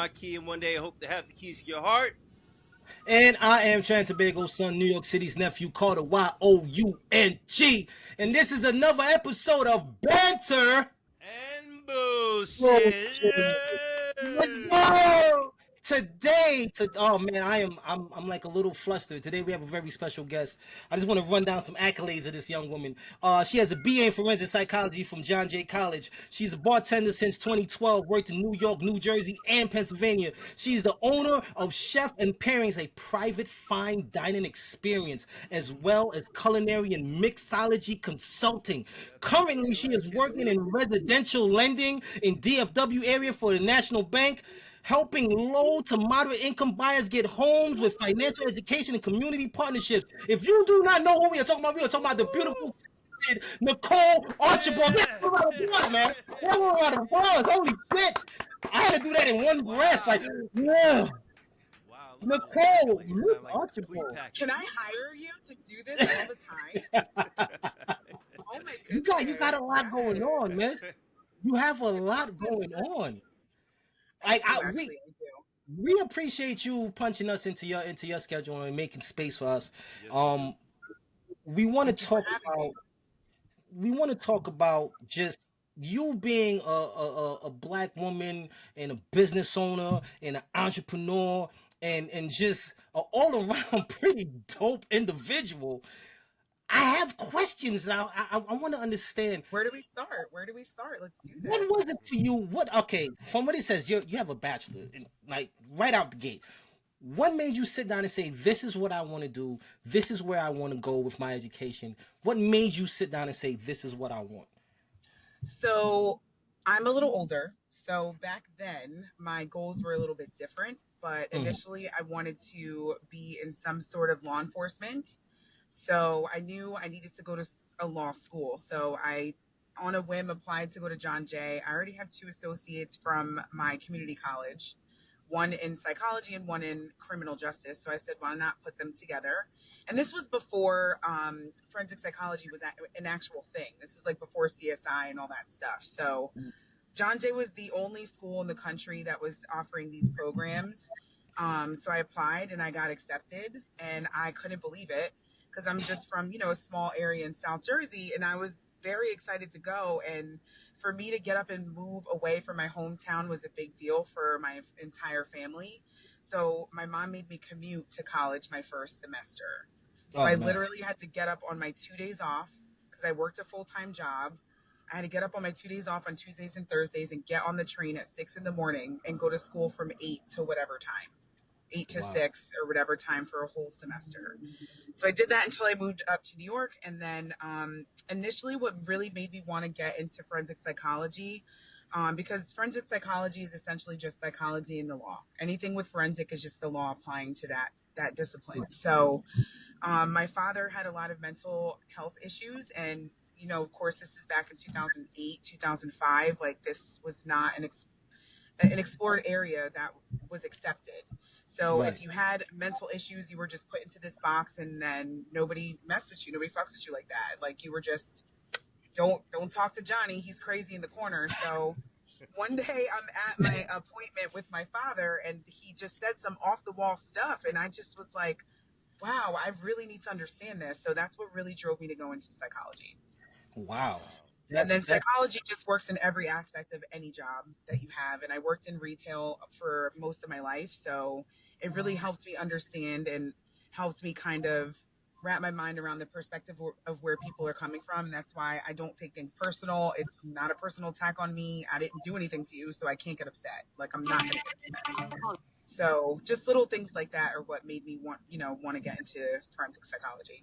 my key, and one day I hope to have the keys to your heart. And I am Tobago's son, New York City's nephew, Carter Young. And this is another episode of Banter And bullshit. Let's Yeah. go! Oh man, I'm like a little flustered. Today we have a very special guest. I just want to run down some accolades of this young woman. She has a BA in forensic psychology from John Jay College. She's a bartender since 2012, worked in New York, New Jersey, and Pennsylvania. She's the owner of Chef and Pairings, a private fine dining experience, as well as culinary and mixology consulting. Currently, she is working in residential lending in DFW area for the National Bank, helping low to moderate income buyers get homes with financial education and community partnerships. If you do not know who we are talking about the beautiful Nicole Archibald. That's what I'm doing, man. That's what I'm doing. Holy shit. I had to do that in one breath. Like, yeah. Wow, listen to those Nicole, accolades. Miss Sound like a complete Archibald. package. Can I hire you to do this all the time? Oh my You goodness. got a lot going on, Yes. miss. You have a lot going on. Like I do, we actually. I do. we appreciate you punching us into your schedule and making space for us. Yes, we do. We want to Thank you for talk having me. about just you being a black woman and a business owner and an entrepreneur and just an all around pretty dope individual. I have questions now. I want to understand. Where do we start? Where do we start? Let's do What this. was it for you? What okay? From what it says, you have a bachelor, like right out the gate. What made you sit down and say, "This is what I want to do. This is where I want to go with my education"? What made you sit down and say, "This is what I want"? So I'm a little older. So back then, my goals were a little bit different. But Mhm. initially, I wanted to be in some sort of law enforcement. So I knew I needed to go to a law school. So I, on a whim, applied to go to John Jay. I already have two associates from my community college, one in psychology and one in criminal justice. So I said, why not put them together? And this was before forensic psychology was an actual thing. This is like before CSI and all that stuff. So John Jay was the only school in the country that was offering these programs. So I applied and I got accepted, and I couldn't believe it because I'm just from, a small area in South Jersey, and I was very excited to go. And for me to get up and move away from my hometown was a big deal for my entire family. So my mom made me commute to college my first semester. So Oh I man. literally had to get up on my 2 days off because I worked a full-time job. I had to get up on my 2 days off on Tuesdays and Thursdays and get on the train at 6 in the morning and go to school from 8 to whatever time, eight to Wow. six or whatever time for a whole semester. So I did that until I moved up to New York. And then initially, what really made me want to get into forensic psychology, because forensic psychology is essentially just psychology in the law. Anything with forensic is just the law applying to that discipline. So my father had a lot of mental health issues, and of course, this is back in 2008, 2005. Like, this was not an explored area that was accepted. So Right. if you had mental issues, you were just put into this box, and then nobody messed with you, nobody fucks with you like that. Like, you were just don't talk to Johnny, he's crazy in the corner. So one day I'm at my appointment with my father, and he just said some off the wall stuff, and I just was like, wow, I really need to understand this. So that's what really drove me to go into psychology. Wow. Wow. And That's then that's psychology just works in every aspect of any job that you have. And I worked in retail for most of my life. So it really helped me understand and helped me kind of wrap my mind around the perspective of where people are coming from. And that's why I don't take things personal. It's not a personal attack on me. I didn't do anything to you, so I can't get upset. Like, I'm not going to get upset. So just little things like that are what made me want to get into forensic psychology.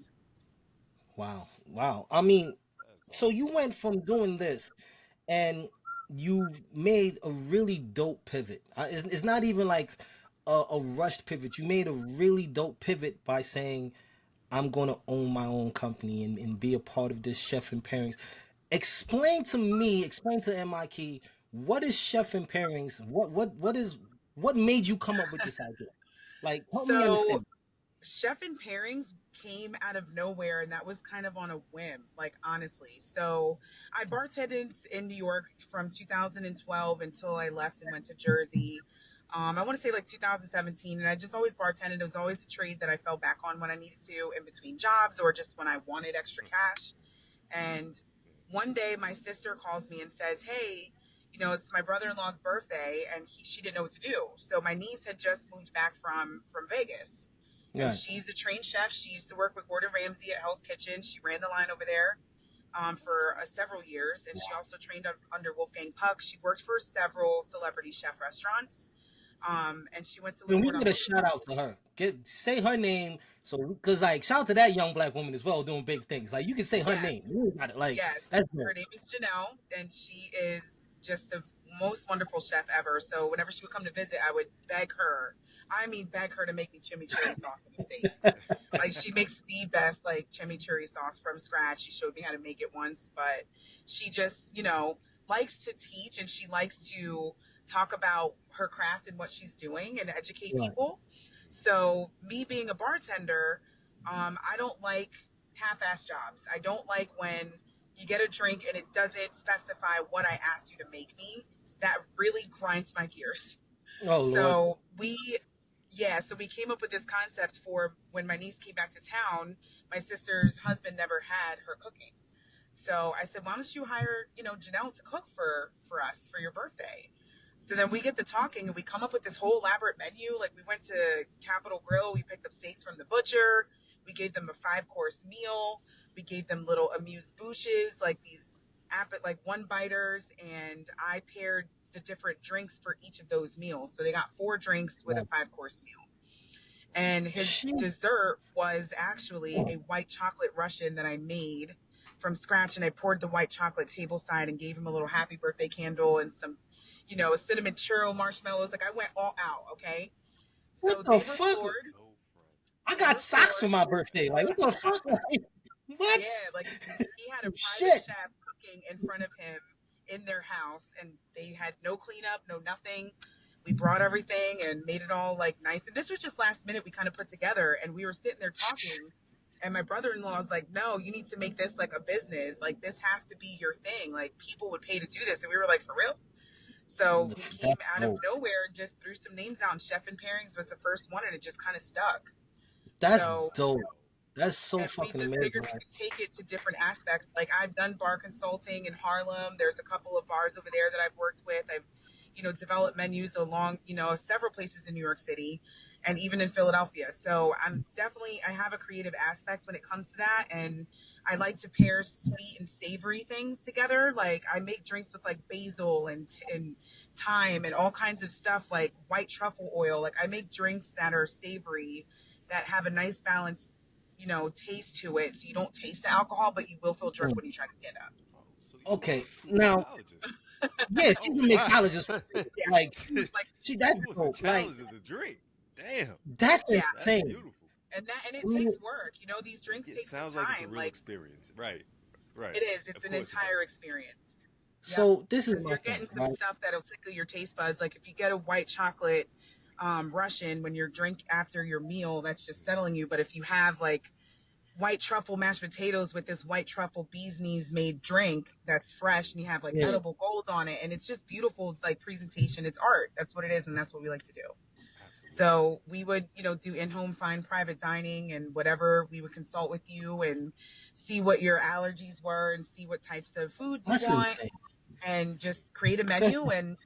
wow. Wow. I mean, That's so awesome. you went from doing this and you've made a really dope pivot. It's not even like a rushed pivot. You made a really dope pivot by saying, I'm going to own my own company and be a part of this Chef and Pairings. Explain to MIK, what is Chef and Pairings? What made you come up with this idea? Like, help me So understand. Chef and Pairings came out of nowhere, and that was kind of on a whim, like, honestly. So I bartended in New York from 2012 until I left and went to Jersey. I want to say like 2017, and I just always bartended. It was always a trade that I fell back on when I needed to in between jobs or just when I wanted extra cash. And one day my sister calls me and says, "Hey, it's my brother-in-law's birthday," and she didn't know what to do. So my niece had just moved back from Vegas, and Right. she's a trained chef. She used to work with Gordon Ramsay at Hell's Kitchen. She ran the line over there for several years, and she also trained under Wolfgang Puck. She worked for several celebrity chef restaurants, and she went to And live we with need a Uncle shout out to her. Say her name, so because like shout out to that young black woman as well doing big things. Like you can say her name. Yes. You got it. Like Yes, that's her good. name is Janelle, and she is just the most wonderful chef ever. So whenever she would come to visit, I would beg her. I mean, beg her to make me chimichurri sauce in the States. Like she makes the best like chimichurri sauce from scratch. She showed me how to make it once, but she just, likes to teach and she likes to talk about her craft and what she's doing and educate Right. people. So me being a bartender, I don't like half-ass jobs. I don't like when you get a drink and it doesn't specify what I asked you to make me. That really grinds my gears. Oh Lord. So so we came up with this concept for when my niece came back to town. My sister's husband never had her cooking. So I said, why don't you hire, Janelle to cook for us for your birthday? So then we get to talking and we come up with this whole elaborate menu. Like we went to Capitol Grill, we picked up steaks from the butcher, we gave them a 5-course meal, we gave them little amuse bouches, like these like one biters, and I paired the different drinks for each of those meals. So they got 4 drinks with a Right. 5-course meal. And his She, dessert was actually a white chocolate Russian that I made from scratch. And I poured the white chocolate tableside and gave him a little happy birthday candle and some, a cinnamon churro marshmallows. Like I went all out. Okay. what So the they were fuck? floored. I They got were socks for floored. my birthday. Like what the fuck? Like, what? Yeah. Like he had a private Shit. chef cooking in front of him in their house and they had no cleanup, no nothing. We brought everything and made it all like nice. And this was just last minute we kind of put together and we were sitting there talking and my brother-in-law was like, no, you need to make this like a business. Like this has to be your thing. Like people would pay to do this. And we were like, for real? So we came That's out of dope. nowhere and just threw some names out and Chef and Pairings was the first one and it just kind of stuck. That's So dope. That's so and we fucking just amazing. figured we could take it to different aspects. Like I've done bar consulting in Harlem. There's a couple of bars over there that I've worked with. I've, developed menus along, several places in New York City and even in Philadelphia. So I have a creative aspect when it comes to that. And I like to pair sweet and savory things together. Like I make drinks with like basil and thyme and all kinds of stuff like white truffle oil. Like I make drinks that are savory that have a nice balance taste to it. So you don't taste the alcohol, but you will feel drunk Mm. when you try to stand up. Okay. Now, yeah, she's a mixologist. Yeah. Like Like, she that's It was the dope. Like challenge of the drink. Damn, that's yeah. that's insane. beautiful. And it I mean, takes work. These drinks It take some sounds like it's a time. real Like experience. Right, right. it is. It's Of an course it entire does. experience. Yep. so this is Because my you're thing, getting some right? stuff that'll tickle your taste buds. Like if you get a white chocolate Russian when you're drink after your meal, that's just settling you. But if you have like white truffle mashed potatoes with this white truffle bee's knees made drink that's fresh and you have like Yeah. edible gold on it and it's just beautiful like presentation. It's art. That's what it is and that's what we like to do. Absolutely. So we would, do in-home fine private dining and whatever. We would consult with you and see what your allergies were and see what types of foods you That's want insane. and just create a menu and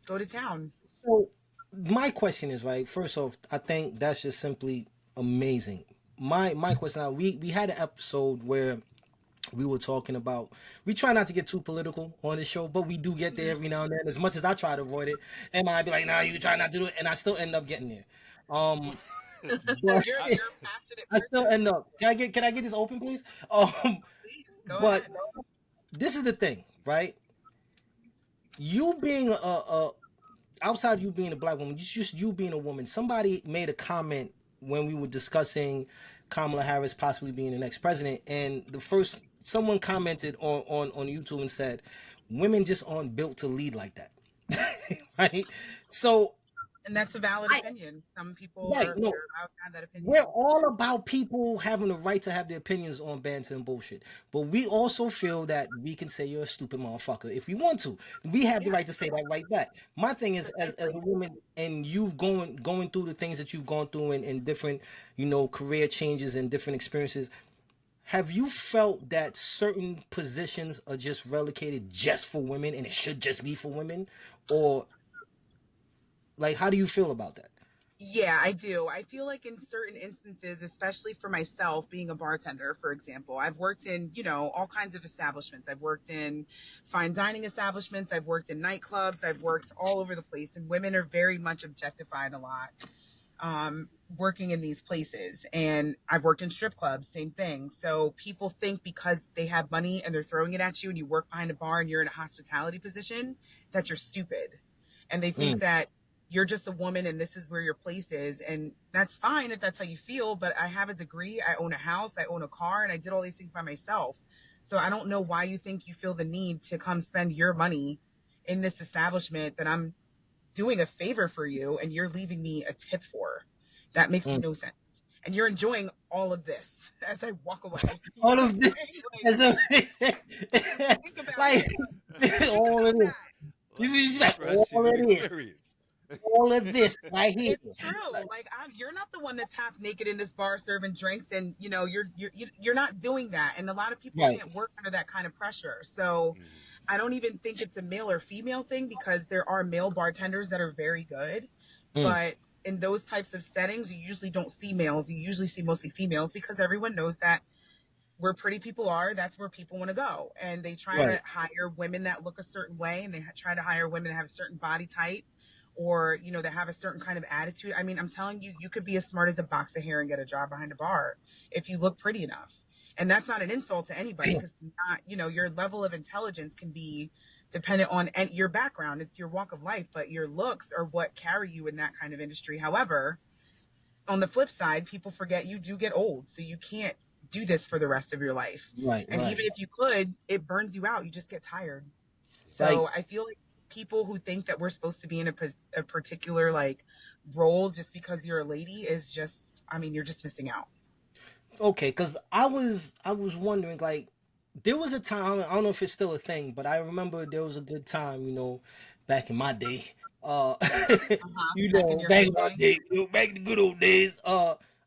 go to town. So my question is, right, first off, I think that's just simply amazing. My question now, we had an episode where we were talking about, we try not to get too political on the show, but we do get there every now and then. As much as I try to avoid it, and I'd be like, "Nah, you try not to do it," and I still end up getting there. Um, but You're I, a passionate I still person. end up. Can I get this open, please? Um, Please go but ahead. this is the thing, right? You being a outside you being a black woman, just you being a woman. Somebody made a comment when we were discussing Kamala Harris possibly being the next president, and someone commented on YouTube and said, "Women just aren't built to lead like that." Right? So And that's a valid I opinion. Some people right, are no, they're allowed to have that we're opinion. all about people having the right to have their opinions on banter and bullshit. But we also feel that we can say you're a stupid motherfucker if we want to. We have the Yeah, right to say that right back. My thing is, as a precisely. woman, and you've going through the things that you've gone through in different, career changes and different experiences. Have you felt that certain positions are just relegated just for women and it should just be for women? Or like how do you feel about that? Yeah, I do. I feel like in certain instances, especially for myself, being a bartender, for example, I've worked in, all kinds of establishments. I've worked in fine dining establishments. I've worked in nightclubs. I've worked all over the place. And women are very much objectified a lot working in these places. And I've worked in strip clubs, same thing. So people think because they have money and they're throwing it at you and you work behind a bar and you're in a hospitality position, that you're stupid. And they think Mm, that you're just a woman and this is where your place is. And that's fine if that's how you feel. But I have a degree, I own a house, I own a car, and I did all these things by myself. So I don't know why you think you feel the need to come spend your money in this establishment that I'm doing a favor for you and you're leaving me a tip for. That makes mm. no sense. And you're enjoying all of this as I walk away. You All know what of I'm this saying? Like, as a think about like it. Think all of about this. that. You Like just like refresh, she's an experience. all of this right here. It's true. Like you're not the one that's half naked in this bar serving drinks, and you're not doing that. And a lot of people Right. can't work under that kind of pressure. So Mhm. I don't even think it's a male or female thing because there are male bartenders that are very good, Mm, but in those types of settings, you usually don't see males. You usually see mostly females because everyone knows that where pretty people are, that's where people want to go. And they try right. to hire women that look a certain way and they try to hire women that have a certain body type or, that have a certain kind of attitude. I mean, I'm telling you, you could be as smart as a box of hair and get a job behind a bar if you look pretty enough. And that's not an insult to anybody Damn. because not, your level of intelligence can be dependent on your background. It's your walk of life, but your looks are what carry you in that kind of industry. However, on the flip side, people forget you do get old, so you can't do this for the rest of your life. Right, And right. even if you could, it burns you out. You just get tired. Like, So I feel like people who think that we're supposed to be in a particular like role just because you're a lady is just, I mean, you're just missing out. okay, because I was wondering, like, there was a time, I don't know if it's still a thing, but I remember there was a good time, back in my day. Uh Uh-huh. Back in your back in my heyday. day, back in the good old days.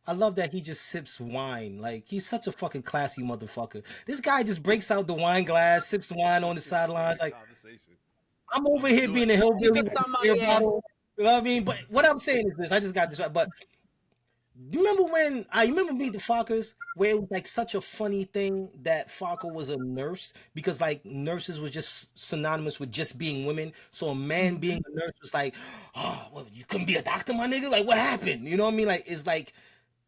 I love that he just sips wine. Like he's such a fucking classy motherfucker. This guy just breaks out the wine glass, sips wine on the sidelines. Interesting Like conversation. I'm over I'm here being enjoying a it. He hillbilly sipped with a some beer yeah. bottle. You know what I mean? But what I'm saying is this: I just got this. But do you remember when I remember Meet the Fockers, where it was like such a funny thing that Fokker was a nurse because like nurses were just synonymous with just being women. So a man being Mhm. a nurse was like, oh, well, you couldn't be a doctor, my nigga. Like what happened? You know what I mean? Like it's like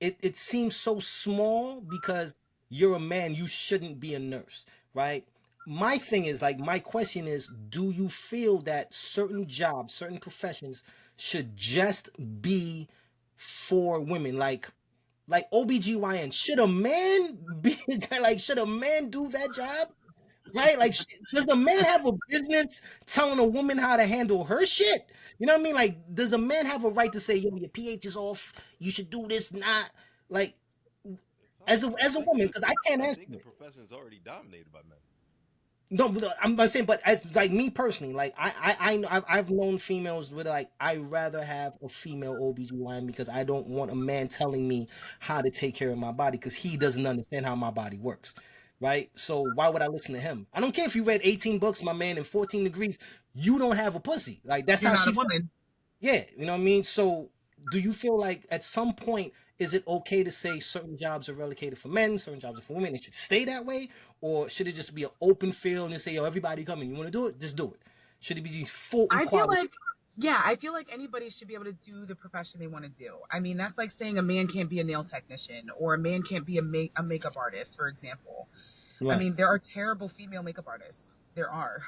it seems so small because you're a man, you shouldn't be a nurse, right? My thing is like my question is, do you feel that certain jobs, certain professions should just be for women? Like OBGYN. Should a man be like should a man do that job? Right? Like does a man have a business telling a woman how to handle her shit? You know what I mean? Like does a man have a right to say, yo, your pH is off, you should do this, not like as a woman, because I can't I answer think the it. profession is already dominated by men. No, but I'm saying, but as like me personally, like I've known females with like I rather have a female OBGYN because I don't want a man telling me how to take care of my body because he doesn't understand how my body works. Right? So why would I listen to him? I don't care if you read 18 books, my man, and 14 degrees, you don't have a pussy. Like that's You're how not a she woman. yeah, you know what I mean? So, do you feel like at some point is it okay to say certain jobs are relegated for men, certain jobs are for women? It should stay that way, or should it just be an open field and say, "Yo, everybody come in. You want to do it? Just do it." Should it be full I feel equality? like, yeah, I feel like anybody should be able to do the profession they want to do. I mean, that's like saying a man can't be a nail technician or a man can't be a makeup artist, for example. I Right. mean, there are terrible female makeup artists. There are.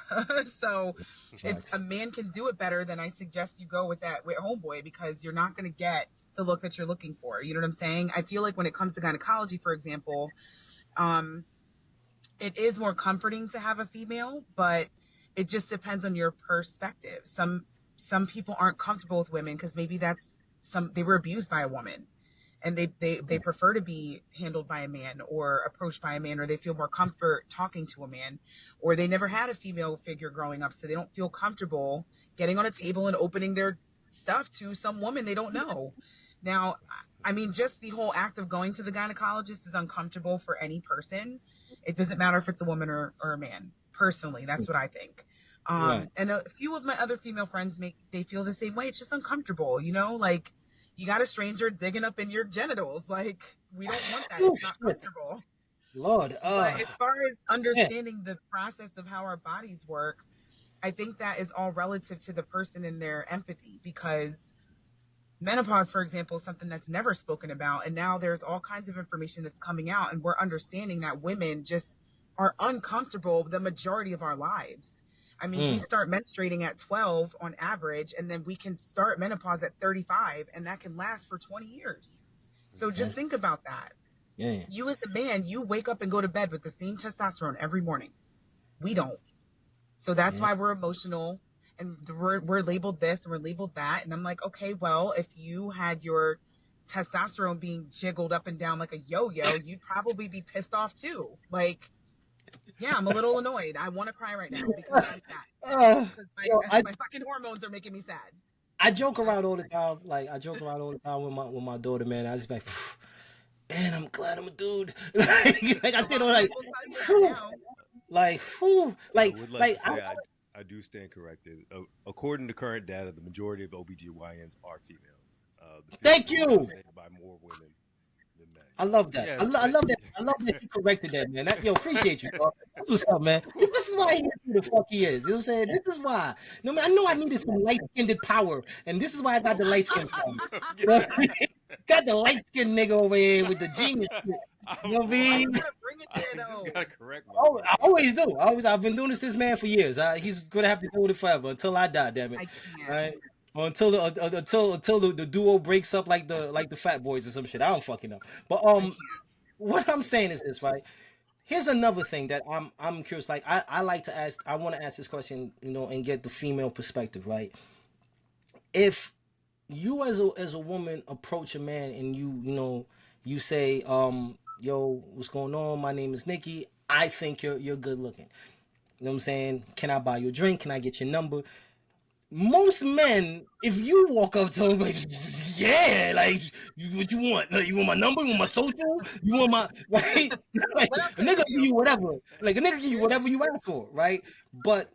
So if a Facts. man can do it better, then I suggest you go with that with homeboy because you're not going to get the look that you're looking for. You know what I'm saying? I feel like when it comes to gynecology, for example, um, it is more comforting to have a female, but it just depends on your perspective. Some females, you know, they can do it better. Some men can do it better. You know what I'm saying? I feel like when it comes to gynecology, for example, it is more comforting to have a female, but it just depends on your perspective. Some, if a man can do it better, then I suggest you go with that with homeboy because you're not going to get the look that you're looking for. You know what I'm saying? I feel like when it comes to gynecology, for example, it is more comforting to have a female, but it just depends on your perspective. Some some people aren't comfortable with women because maybe they were abused by a woman, and they prefer to be handled by a man or approached by a man, or they feel more comfort talking to a man, or they never had a female figure growing up, so they don't feel comfortable getting on a table and opening their stuff to some woman they don't know. Now, I mean, just the whole act of going to the gynecologist is uncomfortable for any person. It doesn't matter if it's a woman or a man. Personally, that's what I think. Right. And a few of my other female friends they feel the same way. It's just uncomfortable, like you got a stranger digging up in your genitals. Like, we don't want that. It's not comfortable. Lord. But as far as understanding the process of how our bodies work, I think that is all relative to the person and their empathy, because menopause, for example, is something that's never spoken about. And now there's all kinds of information that's coming out, and we're understanding that women just are uncomfortable the majority of our lives. I mean, we start menstruating at 12 on average, and then we can start menopause at 35, and that can last for 20 years. So just think about that. Yeah. You as a man, you wake up and go to bed with the same testosterone every morning. We don't. So that's why we're emotional, and we're labeled this and we're labeled that. And I'm like, okay, well, if you had your testosterone being jiggled up and down like a yo-yo, you'd probably be pissed off too. Like, yeah, I'm a little annoyed. I want to cry right now because I'm sad. Because my fucking hormones are making me sad. I joke around all the time. Like, I joke around all the time with my daughter, man. I just be like, man, I'm glad I'm a dude. like I said, I do stand corrected. According to current data, the majority of OBGYNs are females. Thank you. By more women than men. I love that. Yes, I love that. I love that you corrected that, man. Appreciate you, dog. That's what's up, man. This is why he is who the fuck he is. You know what I'm saying? This is why. No, man, I know I needed some light-skinned power, and this is why I got the light-skinned power. Got the light-skinned nigga over here with the genius shit. You know what I mean? I just gotta correct myself. Oh, I always do. I've been doing this man for years. He's gonna have to do it forever until I die. Damn it! Right? Until the duo breaks up like the Fat Boys or some shit. I don't fucking know. But what I'm saying is this, right? Here's another thing that I'm curious. Like I like to ask. I want to ask this question, and get the female perspective, right? If you as a woman approach a man and you say, yo, what's going on? My name is Nikki. I think you're good looking. You know what I'm saying? Can I buy you a drink? Can I get your number? Most men, if you walk up to them, like, yeah, like, what you want? Like, you want my number? You want my social? You want my, right? Like, a nigga give you whatever. Like, a nigga give you whatever you ask for, right? But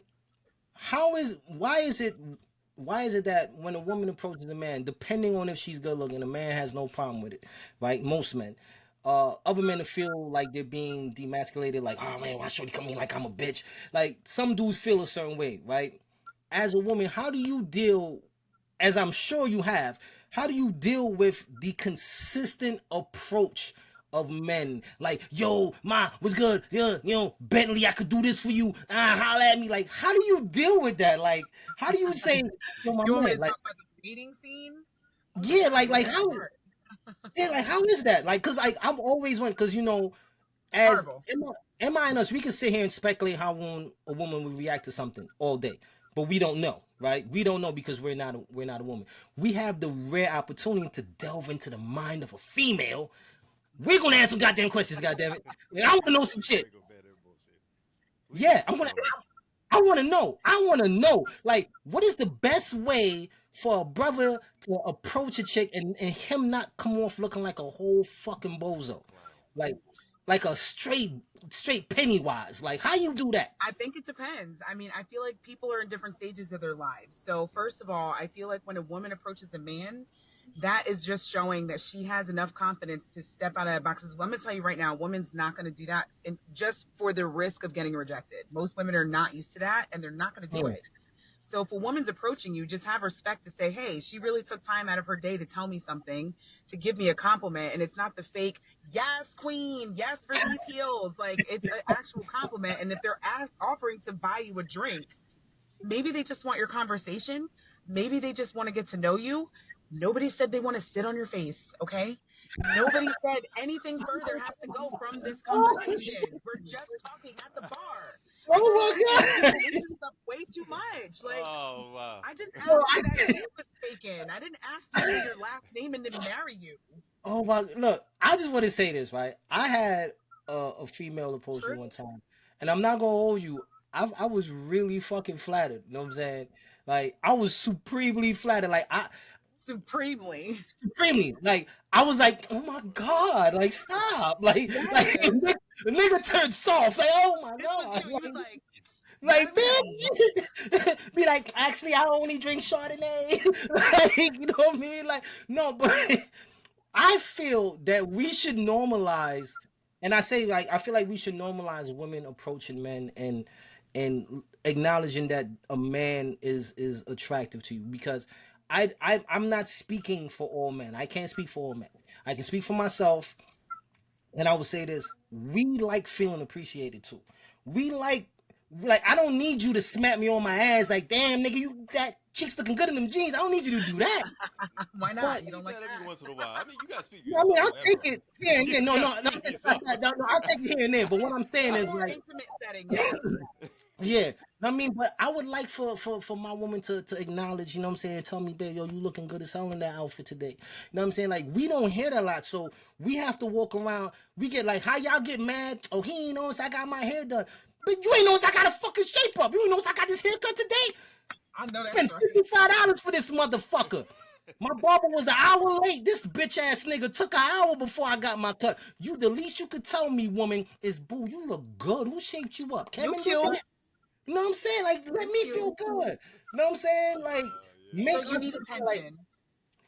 why is it that when a woman approaches a man, depending on if she's good looking, a man has no problem with it, right? Most men. Other men feel like they're being demasculated, like, oh man, why should he come in like I'm a bitch? Like, some dudes feel a certain way, right? As a woman, how do you deal, as I'm sure you have, how do you deal with the consistent approach of men? Like, yo, what's good? Yeah, Bentley, I could do this for you. Holla at me. Like, how do you deal with that? Like, how do you say, yo, my you want man? me to Like, talk about the dating scene? Yeah, like how? Yeah, like how is that? Like, cause like I'm always one, cause as Emma and us, we can sit here and speculate how a woman would react to something all day, but we don't know, right? We don't know because we're not a woman. We have the rare opportunity to delve into the mind of a female. We're gonna answer some goddamn questions, goddammit. Like, I want to know some shit. Yeah, I want to know. Like, what is the best way for a brother to approach a chick and him not come off looking like a whole fucking bozo, like a straight Pennywise? Like, how you do that? I think it depends. I mean, I feel like people are in different stages of their lives. So first of all, I feel like when a woman approaches a man, that is just showing that she has enough confidence to step out of that box. I'm going to tell you right now, a woman's not going to do that, and just for the risk of getting rejected. Most women are not used to that, and they're not going to do it. So if a woman's approaching you, just have respect to say, hey, she really took time out of her day to tell me something, to give me a compliment. And it's not the fake, yes, queen, yes, for these heels. Like, it's an actual compliment. And if they're offering to buy you a drink, maybe they just want your conversation. Maybe they just want to get to know you. Nobody said they want to sit on your face, okay? Nobody said anything further has to go from this conversation. We're just talking at the bar. Oh my God. This is up way too much. Like, Oh wow. I just asked Yo, who that name was taken. I didn't ask you for your last name and to marry you. oh my, look, I just want to say this, right? I had a female approach me True. one time, and I'm not gonna hold you. I was really fucking flattered. You know what I'm saying? Like I was supremely flattered. Like I Supremely. supremely like I was like, oh my God, like stop, like Yes. like the nigga turned soft. Like oh my This was God, you. He was like, like yes, bitch, be like actually I only drink Chardonnay. Like you know what I mean? Like no, but I feel that we should normalize, and I say like I feel like we should normalize women approaching men and acknowledging that a man is attractive to you because I'm not speaking for all men. I can't speak for all men. I can speak for myself, and I would say this: we like feeling appreciated too. We like I don't need you to smack me on my ass like damn nigga you that chick's looking good in them jeans. I don't need you to do that. why not? But You don't Like like that every that? once in a while. I mean, you gotta speak for I mean, yourself. I'll take it here and there. No, You no, gotta no, speak for yourself. I'll take it here and there. But what I'm saying A is more like, intimate setting, yes. yeah. I mean, but I would like for my woman to acknowledge, you know what I'm saying, tell me, babe, yo, you looking good as hell in that outfit today. You know what I'm saying? Like, we don't hear that a lot. So we have to walk around. We get like, how y'all get mad? Oh, he ain't notice I got my hair done. But you ain't notice I got a fucking shape up. You ain't notice I got this haircut today? I know that's Spent right. $55 for this motherfucker. My barber was an hour late. This bitch ass nigga took an hour before I got my cut. You, the least you could tell me, woman, is boo, you look good. Who shaped you up? You Kevin did cute. that? You know what I'm saying? Like, let You me cute. feel good. You know what I'm saying? Like, Yeah. make So you us need feel like attention.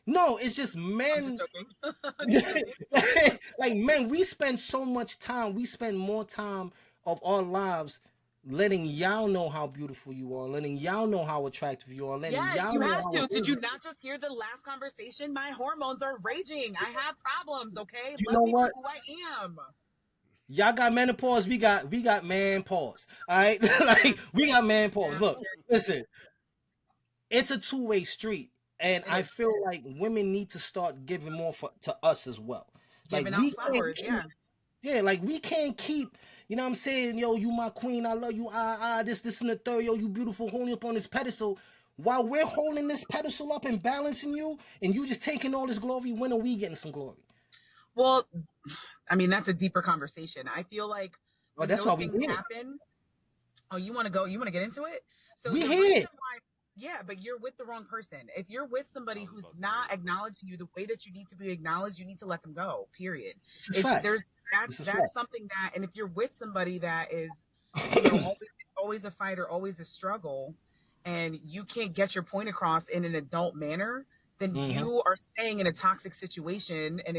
no, it's just I'm just men. joking. I'm just joking. Like men, we spend so much time. We spend more time of our lives letting y'all know how beautiful you are, letting y'all know how attractive you are, letting Yes, y'all you know have how. to. Did you not just hear the last conversation? My hormones are raging. I have problems, okay? You Love know me for what? who I am. Y'all got menopause. We got man pause. All right, like we got man pause. Yeah, Look, listen, it's a two-way street, and it I is. feel like women need to start giving more to us as well. Like Giving out we can't flowers, keep, yeah. yeah, like we can't keep. You know what I'm saying? Yo, you my queen. I love you. This and the third. Yo, you beautiful. Holding up on this pedestal. While we're holding this pedestal up and balancing you, and you just taking all this glory, when are we getting some glory? Well, I mean, that's a deeper conversation. I feel like Oh, when that's those why we things here. happen, oh, you want to go, you want to get into it? So We the here. reason why, yeah, but you're with the wrong person. If you're with I somebody was who's about to say. not acknowledging you the way that you need to be acknowledged, you need to let them go. Period. This is It's facts. there's This is that's facts. something that, and if you're with somebody that is, you know, always a fighter, always a struggle, and you can't get your point across in an adult manner, then Hmm. you are staying in a toxic situation, and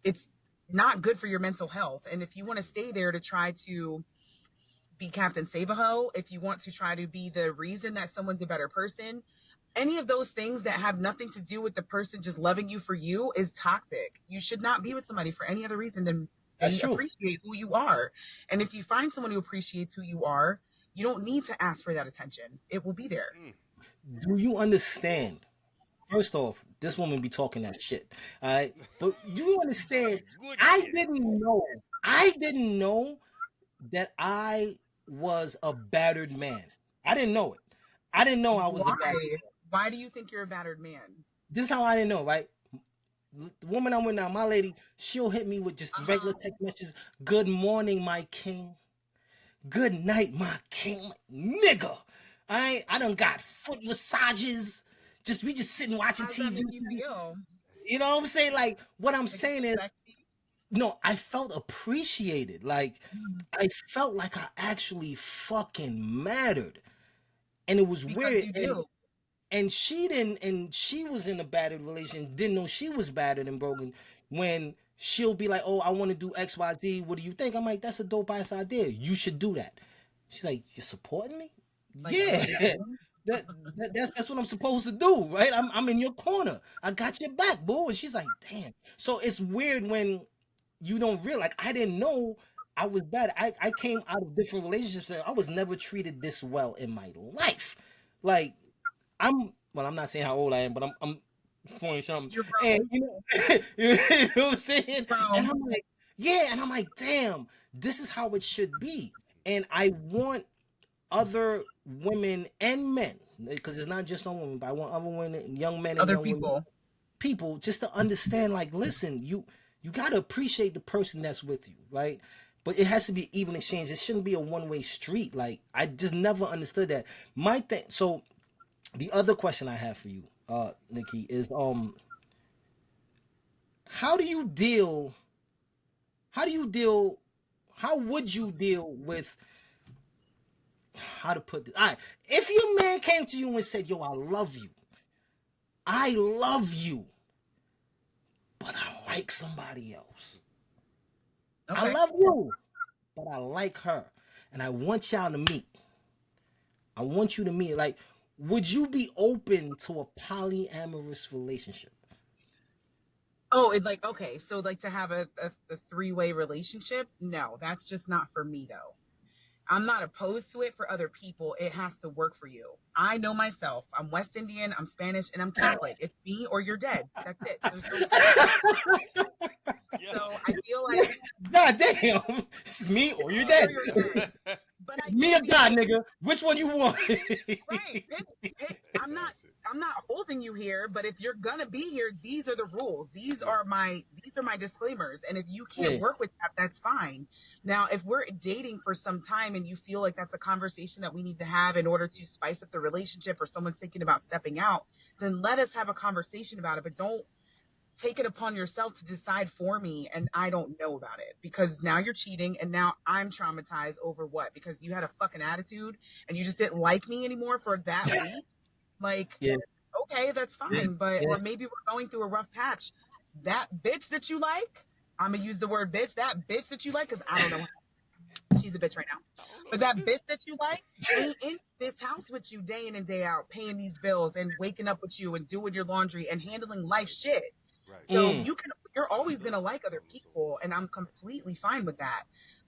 it's not good for your mental health. And if you want to stay there to try to be Captain Save-A-Ho, if you want to try to be the reason that someone's a better person, any of those things that have nothing to do with the person just loving you for you is toxic. You should not be with somebody for any other reason than That's they true. appreciate who you are. And if you find someone who appreciates who you are, you don't need to ask for that attention. It will be there. Mm. Do you understand? First off, this woman be talking that shit. All right. But do you understand? Good I shit. didn't know. I didn't know that I was a battered man. I didn't know it. I didn't know I was a battered Why? man. Why do you think you're a battered man? This is how I didn't know, right? The woman I'm with now, my lady, she'll hit me with just regular Uh-huh. text messages. Good morning, my king. Good night, my king. Nigga. I done got foot massages. We just sitting watching How does that TV. make you feel? You know what I'm saying? Like what I'm Make you saying feel is sexy? no, I felt appreciated. Like Mm. I felt like I actually fucking mattered. And it was Because weird. you do. And she didn't, and she was in a battered relation, didn't know she was battered and broken when she'll be like, oh, I want to do XYZ. What do you think? I'm like, that's a dope ass idea. You should do that. She's like, you're supporting me? Like, what Yeah. are you doing? That's what I'm supposed to do, right? I'm in your corner. I got your back, boo. And she's like, damn. So it's weird when you don't realize, like, I didn't know I was bad. I came out of different relationships that I was never treated this well in my life. Like, I'm not saying how old I am, but I'm 40 something. You're And grown. you know, you know what I'm saying? And Grown. I'm like, yeah, and I'm like, damn, this is how it should be. and I want other women and men, because it's not just on women, but I want other women, young men and Other young women, people. people, just to understand, like, listen, you got to appreciate the person that's with you, right? But it has to be even exchange. It shouldn't be a one-way street. Like, I just never understood that. My thing. So the other question I have for you, Nikki, is how do you deal? How do you deal? How would you deal with? How to put this? All right, if your man came to you and said, "Yo, I love you, but I like somebody else. I Okay. love you, but I like her, and I want y'all to meet. I want you to meet." Like, would you be open to a polyamorous relationship? Oh, it like okay, so like to have a three-way relationship? No, that's just not for me though. I'm not opposed to it for other people. It has to work for you. I know myself. I'm West Indian, I'm Spanish, and I'm Catholic. It's me or you're dead. That's it. There's no Yeah. so I feel like God damn, it's me or you're dead. or you're dead. But I Me do or God, feel nigga. Which one you want? right. Pick. That's awesome. I'm not holding you here, but if you're gonna be here, these are the rules. Yeah. These are my disclaimers. And if you can't Yeah. work with that, that's fine. Now, if we're dating for some time and you feel like that's a conversation that we need to have in order to spice up the relationship, or someone's thinking about stepping out, then let us have a conversation about it. But don't take it upon yourself to decide for me and I don't know about it, because now you're cheating and now I'm traumatized over what? Because you had a fucking attitude and you just didn't like me anymore for that week. Like, Yeah. okay, that's Yeah. fine. But, Yeah. or maybe we're going through a rough patch. That bitch that you like, I'm going to use the word bitch, that bitch that you like, because I don't know. She's a bitch right now. I don't know But that bitch that you like ain't in this house with you day in and day out, paying these bills and waking up with you and doing your laundry and handling life shit. Right. So Mm. you're always Does gonna like other some of the people, and I'm completely fine with that.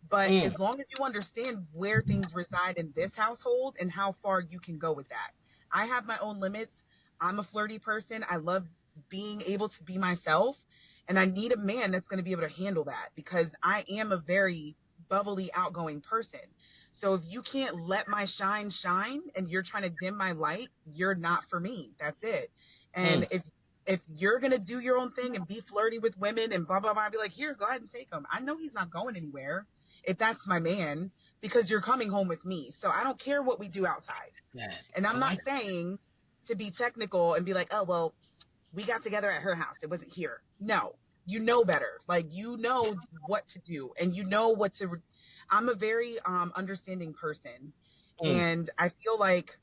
But Mm. as long as you understand where things reside in this household and how far you can go with that. I have my own limits. I'm a flirty person. I love being able to be myself, and I need a man that's going to be able to handle that, because I am a very bubbly, outgoing person. So if you can't let my shine and you're trying to dim my light, you're not for me. That's it. And Mm. if you're gonna do your own thing and be flirty with women and blah blah blah, I'd be like, here, go ahead and take him. I know he's not going anywhere if that's my man, because you're coming home with me. So I don't care what we do outside. Yeah. And I I'm not like. saying to be technical and be like, oh well, we got together at her house. It wasn't here. No, you know better. Like, you know what to do and you know what to. I'm a very understanding person, Mm. and I feel like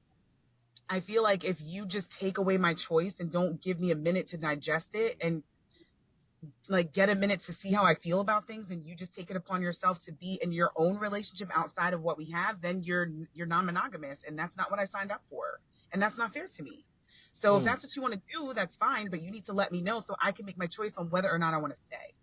if you just take away my choice and don't give me a minute to digest it and like get a minute to see how I feel about things, and you just take it upon yourself to be in your own relationship outside of what we have, then you're non-monogamous, and that's not what I signed up for. And that's not fair to me. So if Mm. that's what you want to do, that's fine, but you need to let me know so I can make my choice on whether or not I want to stay.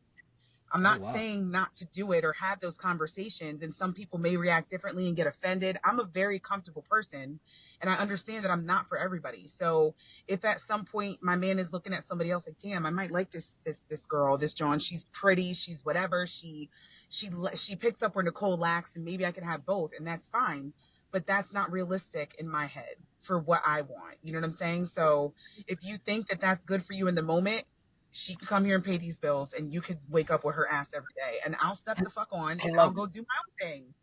I'm Oh not wow. saying not to do it or have those conversations, and some people may react differently and get offended. I'm a very comfortable person, and I understand that I'm not for everybody. So if at some point my man is looking at somebody else like, damn, I might like this girl, this John. She's pretty, she's whatever. She picks up where Nicole lacks, and maybe I can have both, and that's fine. But that's not realistic in my head for what I want. You know what I'm saying? So if you think that that's good for you in the moment, she can come here and pay these bills, and you could wake up with her ass every day, and I'll step the fuck on I and I'll love go it. do my own thing.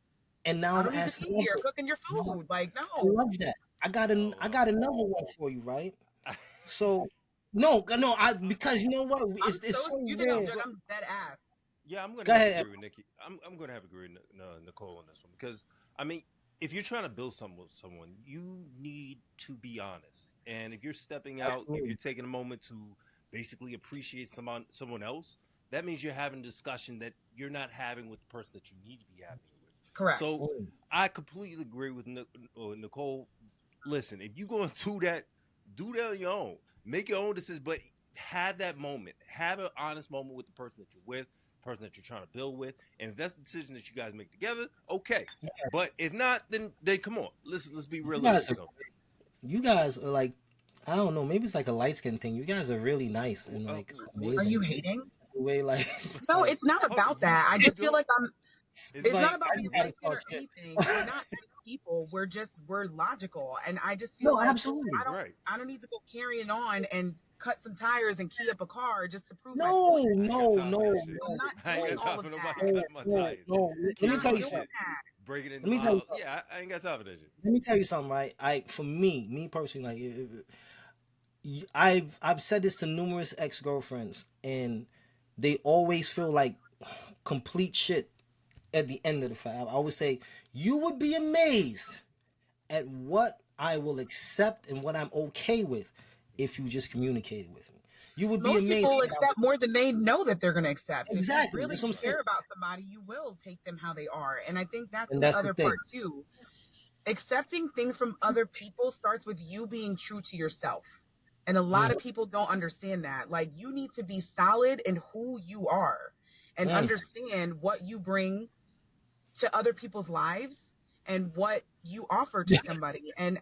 And now I I'm don't need to asking be you. here cooking your Now, food. Like, I no. love that. I I love got another that. one for you, right? So, no, no, because you know what? I'm It's so, so you think I'm rare. joking? I'm dead ass. Yeah, I'm gonna Go have to ahead. agree with Nikki. I'm gonna have to agree with Nicole on this one, because I mean, if you're trying to build something with someone, you need to be honest. And if you're stepping out, if Absolutely. you're taking a moment to basically appreciate someone else, that means you're having a discussion that you're not having with the person that you need to be having it with. Correct. So Mm. I completely agree with Nicole. Listen, if you're going to do that on your own. Make your own decisions, but have that moment. Have an honest moment with the person that you're with, the person that you're trying to build with. And if that's the decision that you guys make together, okay. But if not, then come on. Let's be You guys realistic. are, So you guys are like, I don't know, maybe it's like a light skin thing. You guys are really nice and uh, like what? Are you amazing. hating? The way like No, like it's not Hold on, about that. I you just feel don't. like It's like not about I being just gotta light skinned start or shit. anything. We're not people. We're logical. And I just feel No, like absolutely. Right. I don't need to go carrying on and cut some tires and key up a car just to prove my No, point. I ain't got no, time for that no, shit. I'm no, not I ain't doing got all time of for nobody that. no, cutting my no, tires. no. Let me Not tell you doing something. that. Breaking in. Let me tell you something. Yeah, I ain't got time for that shit. Let me tell you something, right? For me personally, like I've said this to numerous ex-girlfriends, and they always feel like complete shit at the end of the fight. I always say, you would be amazed at what I will accept and what I'm okay with if you just communicated with me. You would be Most amazed. people accept more than they know that they're going to accept. If you Exactly. really That's what I'm saying. care about somebody, you will take them how they are. And I think that's And the that's the other thing. part too. Accepting things from other people starts with you being true to yourself. And a lot Mm, of people don't understand that. Like, you need to be solid in who you are and mm. understand what you bring to other people's lives and what you offer to somebody. And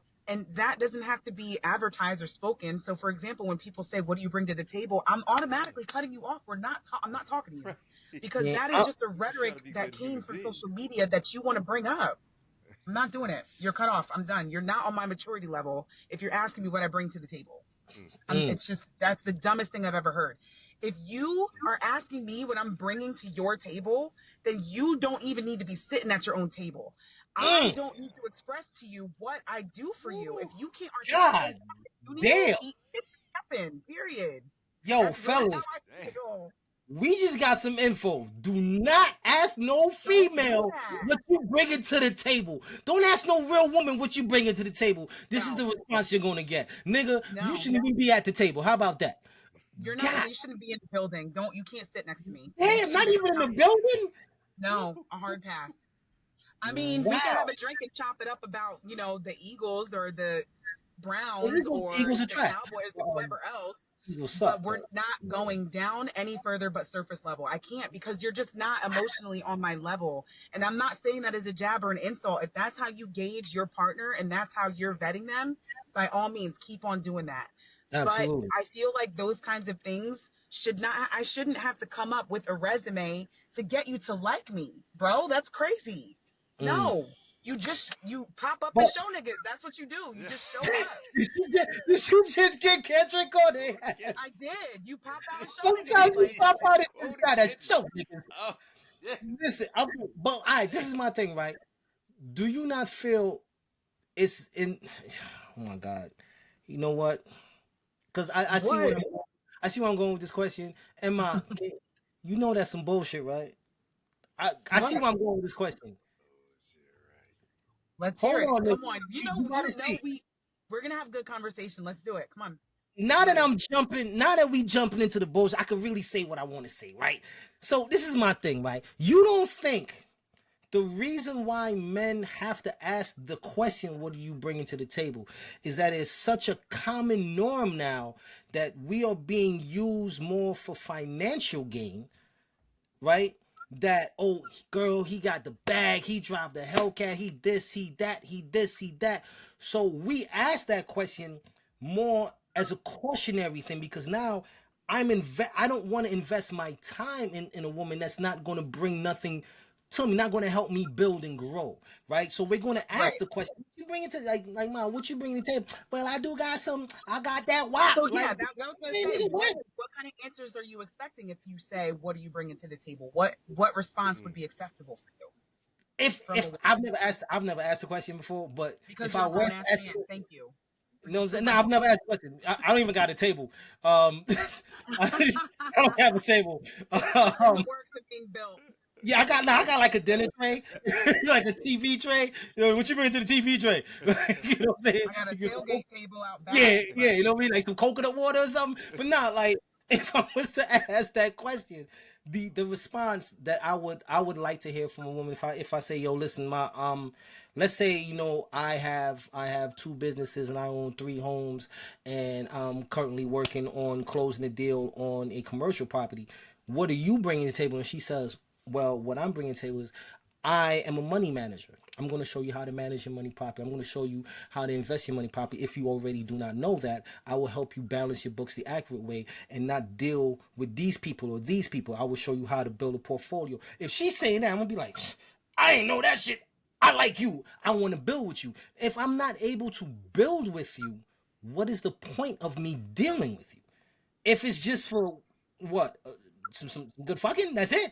that doesn't have to be advertised or spoken. So for example, when people say, what do you bring to the table? I'm automatically cutting you off. I'm not talking to you, Right. because Yeah. that is just a We just trying to rhetoric be that good came human from beings. social media that you want to bring up. I'm not doing it. You're cut off. I'm done. You're not on my maturity level if you're asking me what I bring to the table. Mm. It's just, that's the dumbest thing I've ever heard. If you are asking me what I'm bringing to your table, then you don't even need to be sitting at your own table. I Mm. don't need to express to you what I do for you. If you can't God articulate what you need, damn. it happen. Period. Yo, That's really how fellas, I Damn. feel. we just got some info. Do not ask no Don't do female that. what you bringing to the table. Don't ask no real woman what you bringing to the table. This is No, the response you're gonna get. Nigga, you no, shouldn't even be at the table. How about that? you're not. God You shouldn't be in the building. You can't sit next to me. You damn, can't not even even in the come. building? No, a hard pass. I mean, we can Wow. have a drink and chop it up about, the Eagles or the Well, Browns or Eagles are the trash. Cowboys or whoever else, Eagles but suck, we're but not going down any further but surface level. I can't, because you're just not emotionally on my level. And I'm not saying that as a jab or an insult. If that's how you gauge your partner and that's how you're vetting them, by all means, keep on doing that. But absolutely. I feel like those kinds of things I shouldn't have to come up with a resume to get you to like me, bro. That's crazy. Mm. No, you pop up and But show niggas. That's what you do. You just show up. did you just get Kendrick on their Quoting ass? Kendrick. I did. You pop out and show niggas. Sometimes you Like, pop out and just Quoting gotta Kendrick. show niggas. Oh shit. Listen, but all right, this is my thing, right? Do you not feel it's in? Oh my God, you know what? Because I see what? what I see where I'm going with this question. Emma, you know that's some bullshit, right? I see What? where I'm going with this question. Oh shit. Let's hear Hold it. on, nigga. Come on. You gotta see. We're gonna have a good conversation. Let's do it. Come on. Now I'm that ready. now that we jumping into the bullshit, I can really say what I want to say, right? So this is my thing, right? You don't think the reason why men have to ask the question, what are you bringing to the table, is that it's such a common norm now that we are being used more for financial gain, right? That, oh, girl, he got the bag, he drive the Hellcat, he this, he that, he this, he that. So we ask that question more as a cautionary thing, because now I don't want to invest my time in a woman that's not going to bring nothing to me, not going to help me build and grow, right? So we're going to Right. ask the question, what you bring it to, like, man, what you bring to the table? Well, I do got some, I got that wop, So like, yeah, that I was gonna hey, say, nigga, what what? what kind of answers are you expecting if you say, what are you bringing to the table? What response would be acceptable for you from a If woman? I've never asked the question before, but Because if you're I a grown was ass to ask, man. Thank you for you know what just I'm saying? proving No, my I've point. never asked a question. I don't even got a table. I don't have a table. Still in the Um, works of being built. yeah, I got like a dinner tray, like a TV tray. You know, what you bring to the TV tray? You know what I'm saying? I got a You get tailgate table out yeah, back, yeah, but you know what I mean? Like some coconut water or something. But not like if I was to ask that question, the response that I would like to hear from a woman if I say, yo, listen, my let's say, you know, I have two businesses and I own three homes and I'm currently working on closing a deal on a commercial property. What are you bringing to the table? And she says, well, what I'm bringing to the table is I am a money manager. I'm going to show you how to manage your money properly. I'm going to show you how to invest your money properly. If you already do not know that, I will help you balance your books the accurate way and not deal with these people or these people. I will show you how to build a portfolio. If she's saying that, I'm going to be like, I ain't know that shit. I like you. I want to build with you. If I'm not able to build with you, what is the point of me dealing with you? If it's just for what? Some good fucking, that's it.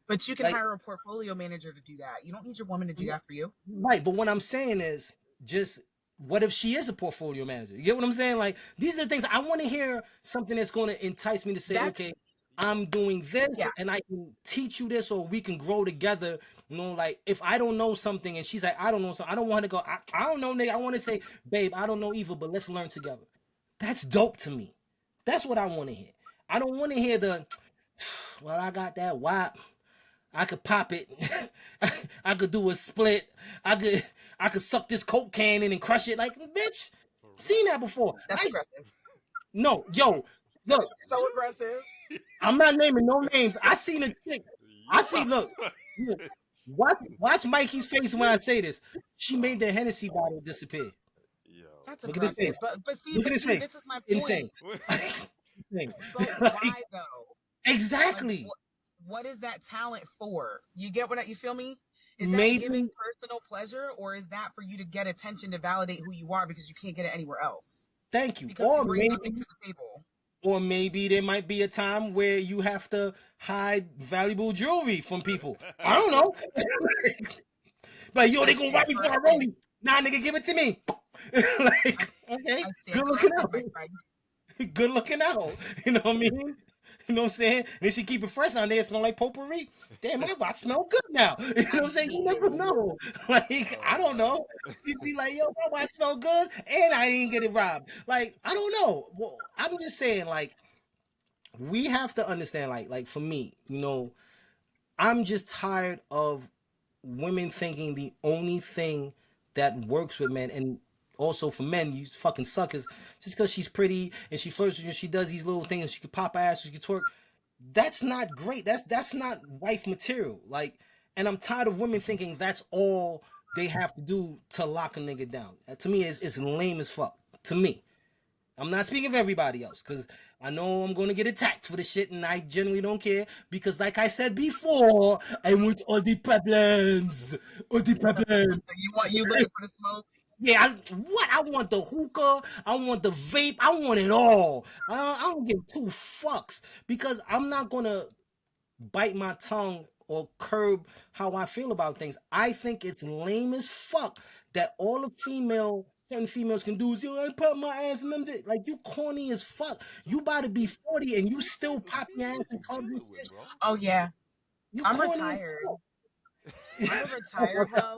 But you can Like, hire a portfolio manager to do that. You don't need your woman to do that for you. right, but what I'm saying is just what if she is a portfolio manager? You get what I'm saying? Like, these are the things I want to hear, something that's going to entice me to say, That's okay, I'm doing this yeah. and I can teach you this, or we can grow together. You know, like if I don't know something and she's like, I don't know, so I don't want to go, I don't know, nigga. I want to say, babe, I don't know either, but let's learn together. That's dope to me. That's what I want to hear. I don't want to hear the, well, I got that WAP. I could pop it. I could do a split. I could suck this Coke can in and crush it. Like, bitch, seen that before. That's aggressive. No, yo, look, So aggressive. I'm not naming no names. I seen a chick. I see, look, watch Mikey's face when I say this. She made the Hennessy bottle disappear. Yo. That's Look at his aggressive. face. But see, Look at his face. this is my point. Insane. Insane. But Like, why though? exactly. Like, what is that talent for? You get what you feel me? Is Maybe- that giving personal pleasure, or is that for you to get attention to validate who you are because you can't get it anywhere else? Thank you. Because Or you bring maybe nothing to the table. Or maybe there might be a time where you have to hide valuable jewelry from people. I don't know. But yo, they gonna rob me for a rollie. Nah, nigga, give it to me. Like, okay, I stand good looking corrected, out. my friend. Good looking out. You know what I mean? You know what I'm saying? They should keep it fresh on there. It smell like potpourri. Damn, my watch smell good now. You know what I'm saying? You never know. Like, I don't know. You'd be like, yo, my watch smell good, and I didn't get it robbed. Like, I don't know. Well, I'm just saying, like, we have to understand, like for me, you know, I'm just tired of women thinking the only thing that works with men, and also for men, you fucking suckers, just because she's pretty and she flirts with you, she does these little things, she can pop her ass, she can twerk. That's not great. That's not wife material. Like, and I'm tired of women thinking that's all they have to do to lock a nigga down. To me, it's lame as fuck. To me. I'm not speaking of everybody else, because I know I'm going to get attacked for the shit, and I generally don't care, because like I said before, I want all the problems. All the problems. You looking for the smoke? Yeah, I want the hookah, I want the vape, I want it all. I don't give two fucks, because I'm not going to bite my tongue or curb how I feel about things. I think it's lame as fuck that all the certain females can do is, yo, I pop my ass in them. Like, you corny as fuck. You about to be 40 and you still pop your ass in clubs and shit. Oh yeah. You I'm corny as retired. fuck. I'm a retired hoe.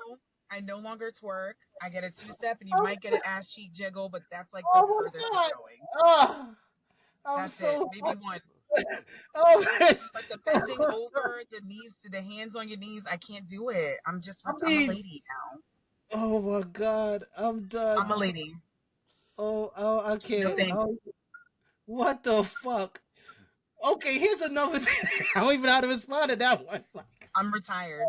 I no longer twerk. I get a two-step, and you might get an ass cheek jiggle, but that's like the Oh my furthest God. we're going. Oh, I'm That's so it. Maybe one. Oh, But the bending over, the knees to the hands on your knees, I can't do it. I'm a lady now. oh my God, I'm done. I'm a lady. Oh, I No can't. thanks. Oh, what the fuck? Okay, here's another thing. I don't even know how to respond to that one. I'm retired.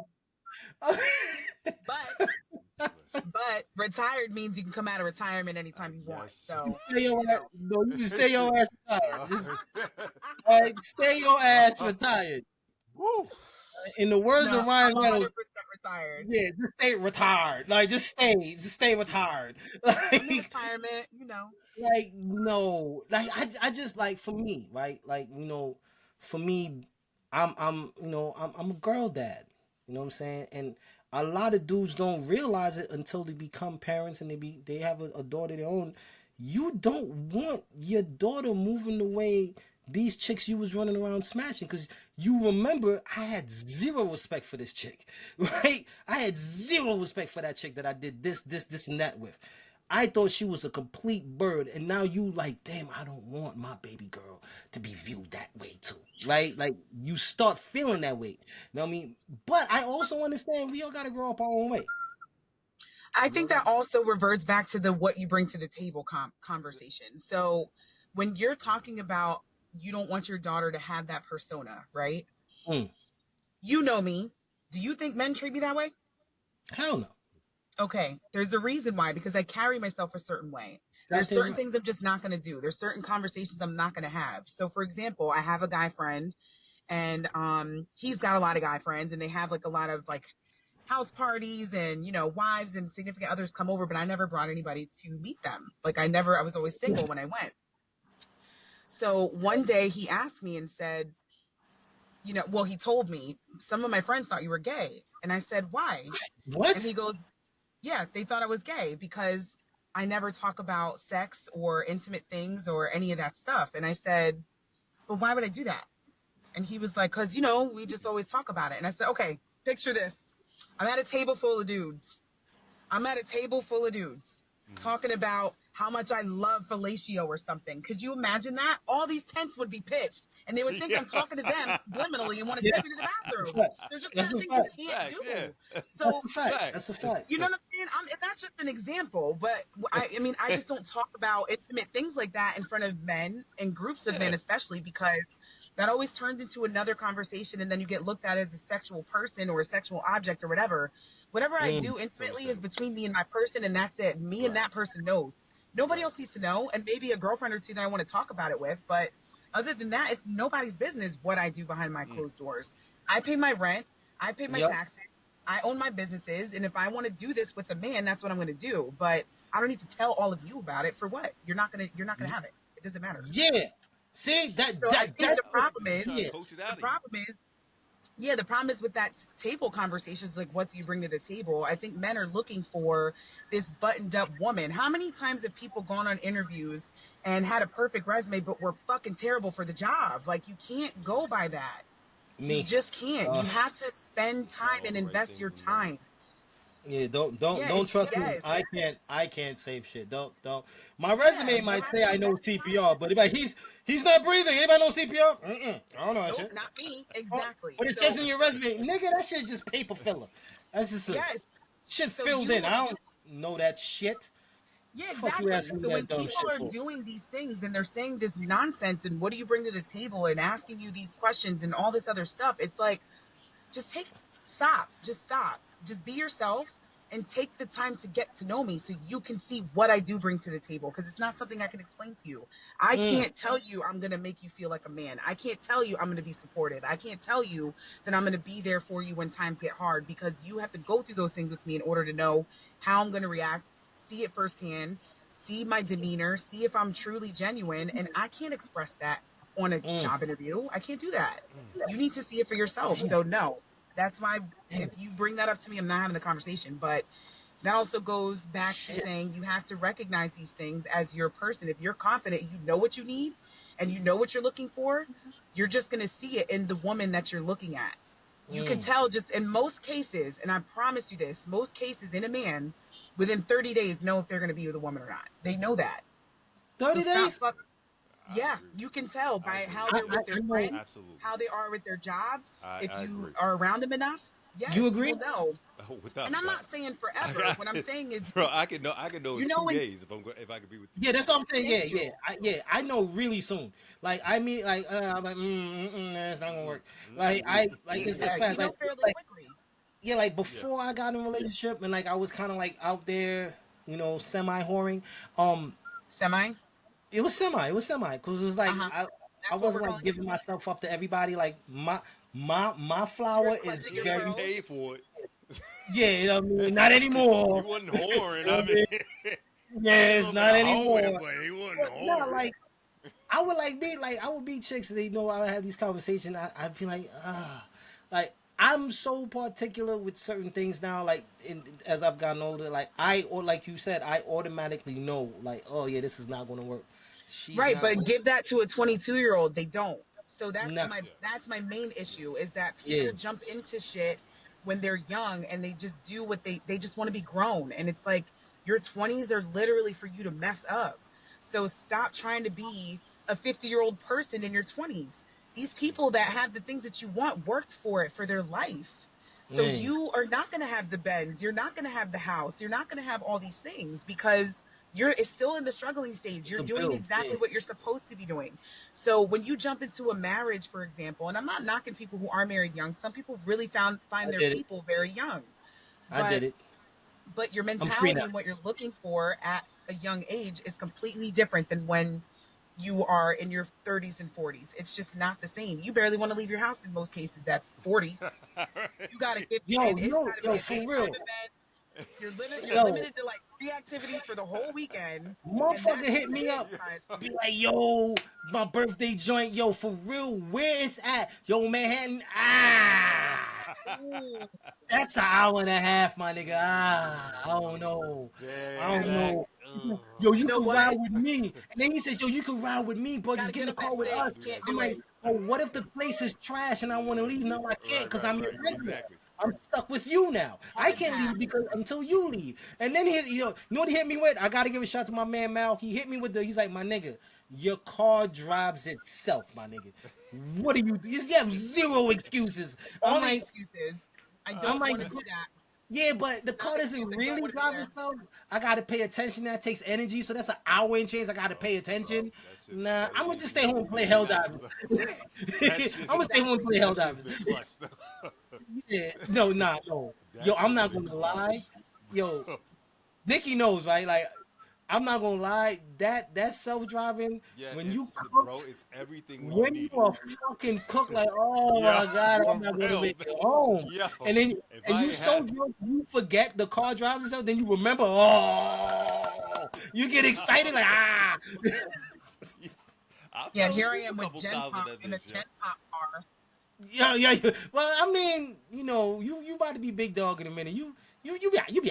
But retired means you can come out of retirement anytime you want. So you can stay your ass retired. Stay your ass retired. Woo. In the words of Ryan I'm Reynolds, 100% retired. yeah, just stay retired. Like, just stay retired. I'm in Like, retirement, you know. like, no, like, I just, like, for me, right, like, you know, for me, I'm a girl dad, you know what I'm saying, and a lot of dudes don't realize it until they become parents and they have a daughter of their own. You don't want your daughter moving the way these chicks you was running around smashing, because you remember I had zero respect for this chick, right? I had zero respect for that chick that I did this and that with. I thought she was a complete bird, and now you like, damn, I don't want my baby girl to be viewed that way too, right? Like, you start feeling that way. You know what I mean? But I also understand we all got to grow up our own way. I think that also reverts back to the what you bring to the table conversation. So when you're talking about you don't want your daughter to have that persona, right? You know me. Do you think men treat me that way? Hell no. Okay, there's a reason why, because I carry myself a certain way. There's certain things I'm just not going to do. There's certain conversations I'm not going to have. So, for example, I have a guy friend, and he's got a lot of guy friends, and they have like a lot of like house parties and, you know, wives and significant others come over, but I never brought anybody to meet them. Like I was always single when I went. So one day he asked me and said, you know, well, he told me, some of my friends thought you were gay. And I said, why? And What? he goes, yeah, they thought I was gay because I never talk about sex or intimate things or any of that stuff. And I said, but why would I do that? And he was like, because, you know, we just always talk about it. And I said, okay, picture this. I'm at a table full of dudes. Talking about how much I love fellatio or something. Could you imagine that? All these tents would be pitched, and they would think I'm talking to them subliminally and want to take me to the bathroom. There's just That's certain a things fact. you can't Facts, do. yeah. So, That's a fact. Facts. That's a fact. you know what I'm saying? And that's just an example, but I mean, I just don't talk about intimate things like that in front of men and groups of men, especially because that always turns into another conversation, and then you get looked at as a sexual person or a sexual object or whatever. Whatever I do intimately is between me and my person, and that's it. Me and that person knows. Nobody else needs to know, and maybe a girlfriend or two that I want to talk about it with. But other than that, it's nobody's business what I do behind my closed doors. I pay my rent. I pay my taxes. I own my businesses. And if I want to do this with a man, that's what I'm going to do. But I don't need to tell all of you about it for what? You're not going to have it. It doesn't matter. Yeah. See, So I think that's the problem is, Coach it out the problem is with that table conversations, like what do you bring to the table? I think men are looking for this buttoned up woman. How many times have people gone on interviews and had a perfect resume, but were fucking terrible for the job? Like, you can't go by that. You just can't. You have to spend time and invest your time. Yeah, don't trust me. I can't save shit. Don't. My resume might say I know CPR, but like he's not breathing. Anybody know CPR? I don't know that Nope, shit. not me. Exactly. But it says in your resume, nigga, that shit's just paper filler. That's just shit filled in. I don't know that shit. Yeah, exactly. So when people are for? doing these things and they're saying this nonsense and what do you bring to the table and asking you these questions and all this other stuff, it's like, just stop. Just be yourself and take the time to get to know me so you can see what I do bring to the table, because it's not something I can explain to you. I can't tell you I'm going to make you feel like a man. I can't tell you I'm going to be supported. I can't tell you that I'm going to be there for you when times get hard, because you have to go through those things with me in order to know how I'm going to react, see it firsthand, see my demeanor, see if I'm truly genuine. And I can't express that on a job interview. I can't do that. You need to see it for yourself. So no. That's why if you bring that up to me, I'm not having the conversation. But that also goes back to saying you have to recognize these things as your person. If you're confident, you know what you need and you know what you're looking for, you're just going to see it in the woman that you're looking at. You can tell just in most cases, and I promise you this, most cases in a man within 30 days know if they're going to be with a woman or not. They know that. 30 days? Yeah, you can tell by how they're with their friends, how they are with their job. If you are around them enough, yes, you agree? You will know. Without and I'm not saying forever. What I'm saying is, bro, I can know in 2 days if I could be with you. Yeah, that's what I'm saying. I know really soon. Like I mean, like I'm like, it's not gonna work. Like it's fast. Fairly quickly. Yeah, like before I got in a relationship and like I was kind of like out there, you know, semi whoring. Semi. It was semi, because it was like I wasn't like giving myself up to everybody. Like my flower is very paid for it. Yeah, you know what I mean? Not anymore. He wasn't whoring. I mean, yes, not anymore. But he wasn't whoring. No, like I would be chicks. They know I would have these conversations. I'd be like I'm so particular with certain things now. Like as I've gotten older, like you said, I automatically know. Like, oh yeah, this is not going to work. Right, but give that to a 22-year-old. They don't. So that's my main issue is that people jump into shit when they're young and they just do what they just want to be grown. And it's like your 20s are literally for you to mess up. So stop trying to be a 50-year-old person in your 20s. These people that have the things that you want worked for it for their life. So you are not going to have the Benz. You're not going to have the house. You're not going to have all these things because it's still in the struggling stage. You're doing exactly what you're supposed to be doing. So when you jump into a marriage, for example, and I'm not knocking people who are married young. Some people really find their people very young. I did it. But your mentality and what you're looking for at a young age is completely different than when you are in your 30s and 40s. It's just not the same. You barely want to leave your house in most cases at 40. You got to get, and it's got to be a For daytime real. event. You're Yo, limited to like 3 activities for the whole weekend, and motherfucker that's hit me up. it. Be like, yo, my birthday joint, yo, for real, where it's at? Yo, Manhattan, Ooh, that's an hour and a half, my nigga. I don't know. I don't right. know. Yo, You you know can what? ride with me. And then he says, yo, you can ride with me, bro. Got Just to get in get the a car with Metro. us. Can't I'm do like, it. oh, what if the place is trash and I want to leave? No, I can't because I'm your resident. Exactly. I'm stuck with you now. I Hard can't leave pass. because until you leave. And then you know what he hit me with? I gotta give a shout to my man Mal. He hit me with he's like, my nigga, your car drives itself, my nigga. What do you? You have zero excuses. I'm Only like, excuses. I I'm don't like, want to do that. yeah, but the Not car the doesn't excuse. I don't really want to be drive there. itself. I gotta pay attention. That takes energy, so that's an hour and change. I gotta pay attention. Nah, I'm gonna just stay home and play Helldivers. I'm gonna stay home and Exactly. play That shit's Helldivers. been clutched. Yeah, no, nah, no. Yo, That I'm shit's not been gonna lie. clutched. Yo, Nikki knows, right? Like, I'm not gonna lie. That self-driving Yeah, when you it's bro, cooked, it's everything when you when you need it. are fucking cooked, like, oh Yeah, my god, for I'm not gonna real, make man. it home. Yo, And then if and I you ain't so had, drunk you forget the car drives itself. Then you remember, oh, you get excited like I Yeah, fell here I asleep a am with couple Gen times in Pop that in a bitch, yo. Gen Pop car. yeah. Well, I mean, you about to be big dog in a minute. You be all right. You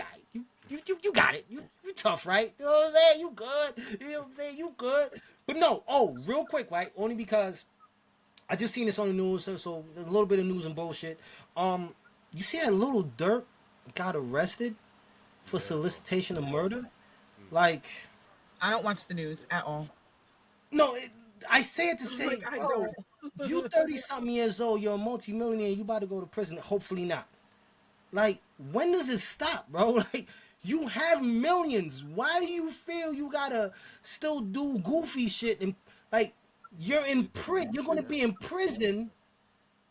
got it. You tough, right? You know what I'm saying? You good. You know what I'm saying? You good. But no, real quick, right? Only because I just seen this on the news, so a little bit of news and bullshit. You see that little Dirk got arrested for Yeah, bro. solicitation of murder? Mm. Like, I don't watch the news at all. no, I say it to say, Like I bro, don't. you 30 something years old, you're a multimillionaire, you about to go to prison. Hopefully not. Like, when does it stop, bro? Like, you have millions. Why do you feel you gotta still do goofy shit? And like, you're in prison. You're gonna be in prison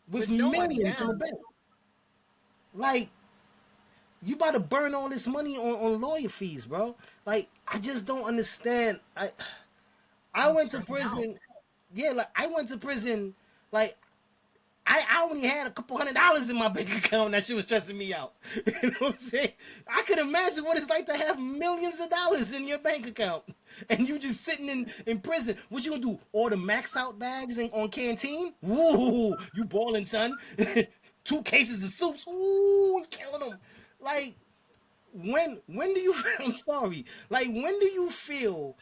with With no money millions in the down. bank. Like, you about to burn all this money on lawyer fees, bro. Like, I just don't understand. I I'm went to stressing out. prison. Yeah, like I went to prison. Like I only had a couple $100 in my bank account. That shit was stressing me out. You know what I'm saying? I could imagine what it's like to have millions of dollars in your bank account and you just sitting in prison. What you gonna do? Order max out bags on Canteen? Woo, you balling, son. 2 cases of soups. Ooh, you killing them. Like when do you? I'm sorry. Like when do you feel?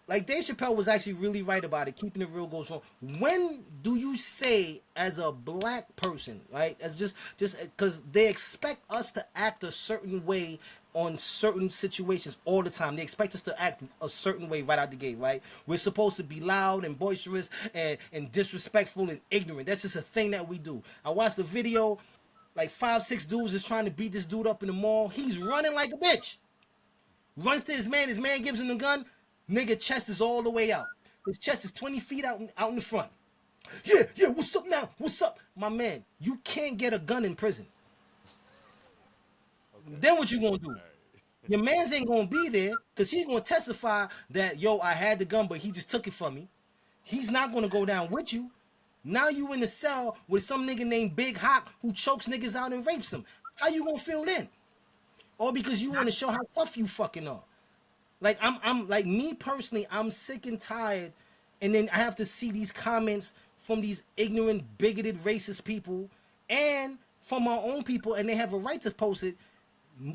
Like Dave Chappelle was actually really right about it. Keeping it real goes wrong. When do you say, as a black person, right? As just because they expect us to act a certain way on certain situations all the time. They expect us to act a certain way right out the gate, right? We're supposed to be loud and boisterous and disrespectful and ignorant. That's just a thing that we do. I watched the video. Like 5, 6 dudes is trying to beat this dude up in the mall. He's running like a bitch. Runs to his man. His man gives him the gun. Nigga chest is all the way out. His chest is 20 feet out in the front. Yeah, what's up now? What's up? My man, you can't get a gun in prison. Okay. Then what you gonna do? All right. Your man's ain't gonna be there because he's gonna testify that, yo, I had the gun, but he just took it from me. He's not gonna go down with you. Now you in the cell with some nigga named Big Hawk who chokes niggas out and rapes them. How you gonna feel then? Or because you want to show how tough you fucking are. Like I'm like me personally, I'm sick and tired, and then I have to see these comments from these ignorant, bigoted, racist people, and from our own people, and they have a right to post it.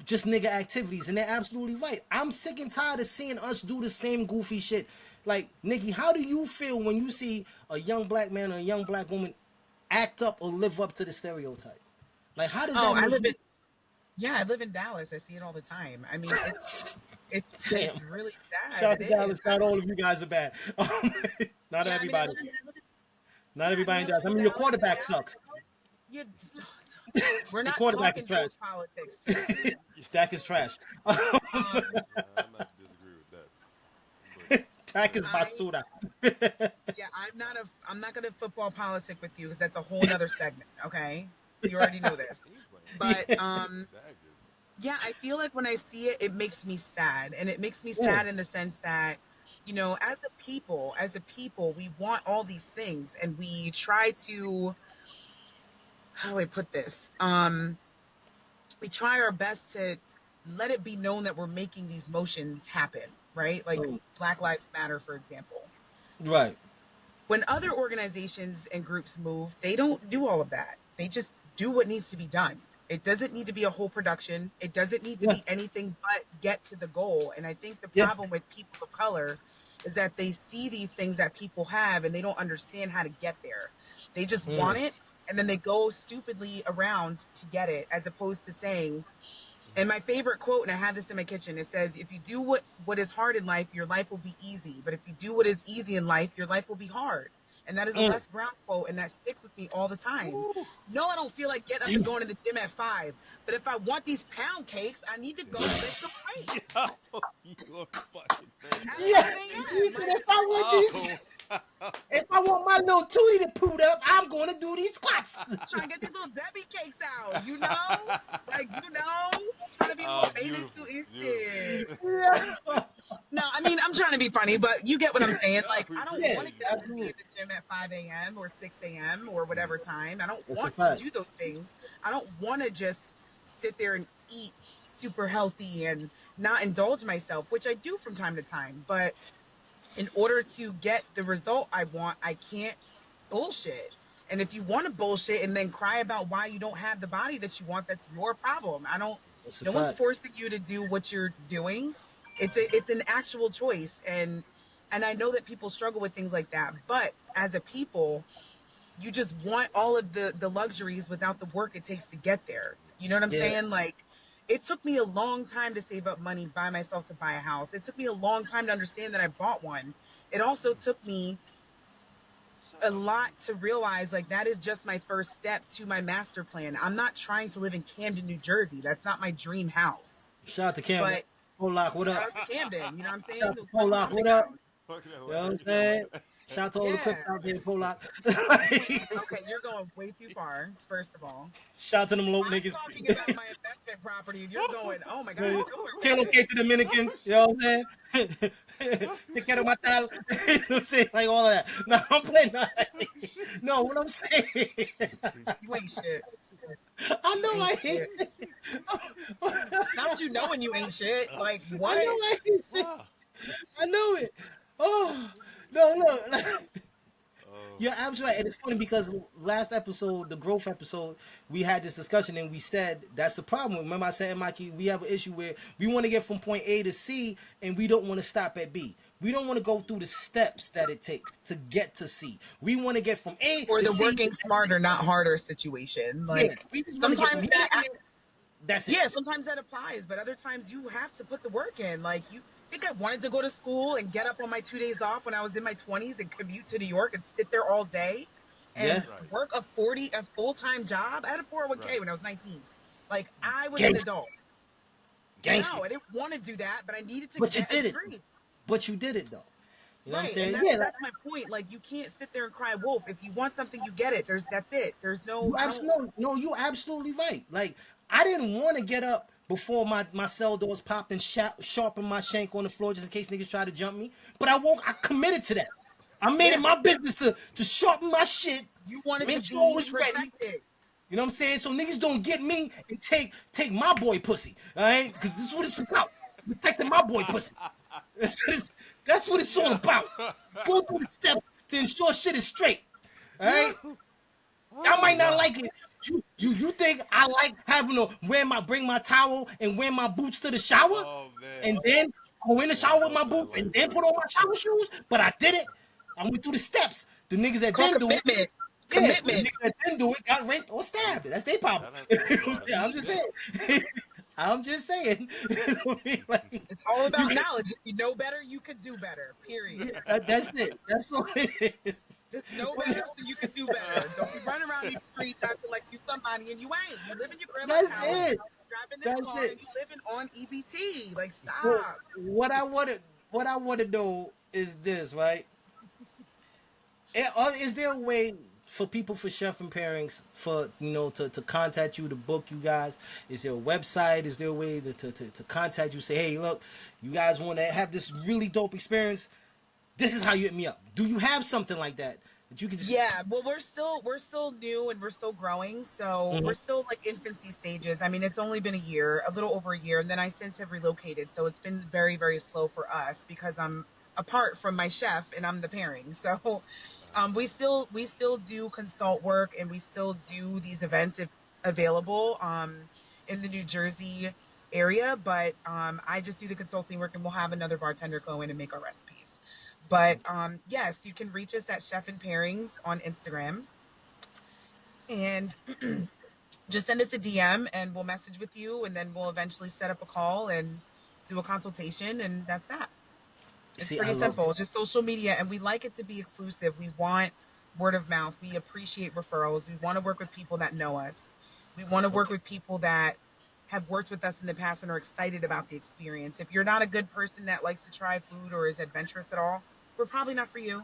Just nigga activities, and they're absolutely right. I'm sick and tired of seeing us do the same goofy shit. Like Nikki, how do you feel when you see a young black man or a young black woman act up or live up to the stereotype? Like how does Oh, that make you? I live in Dallas. I see it all the time. I mean, Damn. it's really sad. Shout out to It is. Dallas. Not all of you guys are bad. Not Yeah, I mean, everybody. Not yeah, I mean, everybody I does. live I in mean, your Dallas, and quarterback Dallas, sucks. you, we're Your not quarterback is talking trash. those politics today. Dak is trash. Um, I might disagree with that. Dak is I basura. Yeah, I'm not gonna football politic with you because that's a whole nother segment. Okay, you already know this. He's playing. But That is. yeah, I feel like when I see it, it makes me sad, and it makes me Yeah. sad in the sense that You know, as a people, we want all these things, and we try to, how do I put this? We try our best to let it be known that we're making these motions happen, right? Like Mm. Black Lives Matter, for example. Right. When other organizations and groups move, they don't do all of that. They just do what needs to be done. It doesn't need to be a whole production. It doesn't need to Yeah. be anything but get to the goal. And I think the Yeah. problem with people of color is that they see these things that people have and they don't understand how to get there. They just want Mm. it and then they go stupidly around to get it, as opposed to saying, and my favorite quote, and I have this in my kitchen, it says, if you do what is hard in life, your life will be easy. But if you do what is easy in life, your life will be hard. And that is a Mm. Les Brown quote, and that sticks with me all the time. Woo. No, I don't feel like getting up and going to the gym at 5. But if I want these pound cakes, I need to go lift some weights Yo, you're fucking crazy. at Yeah. 5 You a.m. said Like, if I want these, if I want my little Tootie to poot up, I'm gonna do these squats. trying to get these little Debbie cakes out, you know? Like, you know? Trying to be a little famous Beautiful, too shit. beautiful. Yeah. No, I mean, I'm trying to be funny, but you get what I'm saying. Like, I don't Yeah, want to get up and be absolutely. at the gym at 5 a.m. or 6 a.m. or whatever time. I don't That's a want to fact. do those things. I don't want to just sit there and eat super healthy and not indulge myself, which I do from time to time. But in order to get the result I want, I can't bullshit. And if you want to bullshit and then cry about why you don't have the body that you want, that's your problem. I don't, That's a no one's fact. forcing you to do what you're doing. It's an actual choice. And I know that people struggle with things like that, but as a people, you just want all of the luxuries without the work it takes to get there. You know what I'm Yeah. saying? Like, it took me a long time to save up money by myself to buy a house. It took me a long time to understand that I bought one. It also took me a lot to realize, like, that is just my first step to my master plan. I'm not trying to live in Camden, New Jersey. That's not my dream house. Shout out to Camden. But Polak, what shout up? out to Camden. You know what I'm Shout saying? out to Those little Polak, stomping what up? grounds. You know what I'm saying? Shout out to all the cooks Yeah. out there in Polak. Okay, you're going way too far, first of all. Shout out to them low I'm niggas. talking about my investment property, and you're going, oh my God, nowhere Can't with locate the Dominicans. You know what I'm saying? Te quiero matar. You know what I'm saying? Like all of that. No, I'm playing. No, what I'm saying. You ain't shit. I You know I ain't ain't. shit. Not you knowing you ain't shit. Like, I what? know I ain't. Wow. I know it. Oh, no, look. Oh, You're absolutely right. And it's funny because last episode, the growth episode, we had this discussion and we said that's the problem. Remember I said, Mikey, we have an issue where we want to get from point A to C and we don't want to stop at B. We don't want to go through the steps that it takes to get to C. We want to get from A Or to the C. working smarter, not harder situation. Yeah, Like, we just want to get from sometimes here to that, here. That's it. yeah, sometimes that applies, but other times you have to put the work in. Like, you think I wanted to go to school and get up on my 2 days off when I was in my 20s and commute to New York and sit there all day Yeah. and right, work a full-time job? I had a 401k right. when I was 19. Like, I was an Gangster. adult. Gangster. No, I didn't want to do that, but I needed to But you get a did it. degree. But you did it though. You know what I'm Right, and saying? that's Yeah, like, that's my point. Like, you can't sit there and cry wolf. If you want something, you get it. That's it. There's no, you I don't. absolutely no, you absolutely right. Like I didn't want to get up before my cell doors popped and sharpen my shank on the floor just in case niggas try to jump me. But I committed to that. I made Yeah, it my business to sharpen my shit, you wanted to make sure it be was ready. protected. You know what I'm saying? So niggas don't get me and take my boy pussy. All right? Because this is what it's about. Protecting my boy pussy. That's what it's all Yeah. about. Go through the steps to ensure shit is straight. All right? Oh, Y'all might not wow. like it. You think I like having to bring my towel and wear my boots to the shower Oh man. and then go in the shower with my That's what I boots and like, then bro. put on my shower shoes? But I did it. I went through the steps. The niggas It's that called didn't do it, commitment. yeah, the Commitment. niggas that didn't do it got raped or stabbed. That's their problem. Shout out to You know what everybody. I'm saying? I'm just Yeah. saying. I'm just saying. You know what I mean? Like, It's all about knowledge. If you know better, you could do better. Period. yeah, that's it. That's all it is. Just know better so you can do better. Don't be running around these streets acting like you somebody and you ain't. You live in your grandma's That's house. it. Driving this That's car it. and you living on EBT. Like, Well, stop. what I want to know is this, right? Is there a way for people for Chef and Pairings to contact you, to book you guys? Is there a website? Is there a way to contact you? Say, hey, look, you guys want to have this really dope experience? this is how you hit me up. Do you have something like that you can just? Yeah, well, we're still new and we're still growing, so Mhm. we're still like infancy stages. I mean, it's only been a year, a little over a year, and then I since have relocated, so it's been very, very slow for us because I'm apart from my chef and I'm the pairing. So, we still do consult work and we still do these events if available in the New Jersey area, but I just do the consulting work and we'll have another bartender go in and make our recipes. But yes, you can reach us at Chef and Pairings on Instagram and just send us a DM and we'll message with you and then we'll eventually set up a call and do a consultation and that's that. It's See, I pretty love it. simple, just social media and we like it to be exclusive. We want word of mouth. We appreciate referrals. We want to work with people that know us. We want to work Okay. with people that have worked with us in the past and are excited about the experience. If you're not a good person that likes to try food or is adventurous at all, we're probably not for you.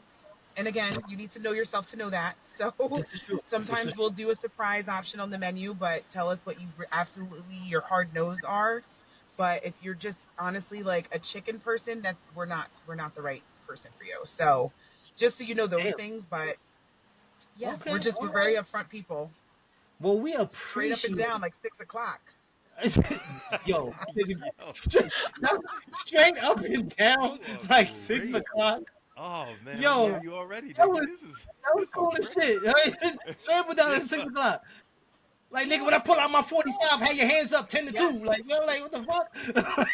And again, you need to know yourself to know that. So This is true. This is sometimes we'll do a surprise option on the menu, but tell us what you absolutely your hard nose are. But if you're just honestly like a chicken person, that's we're not the right person for you. So just so you know those damn. things, but yeah, Okay. we're All very right. upfront people. Well, we Straight up and appreciate. down like 6 o'clock. Yo, nigga, Yo, straight up and down you are like six great. o'clock. Oh man, I Yo, love you already, that nigga. was This is that was this is cool as great. shit. Right? Straight up and down Yeah, at 6 o'clock. Like nigga, when I pull out my 45, have your hands up 10 to Yeah, 2. Like yo, like what the fuck?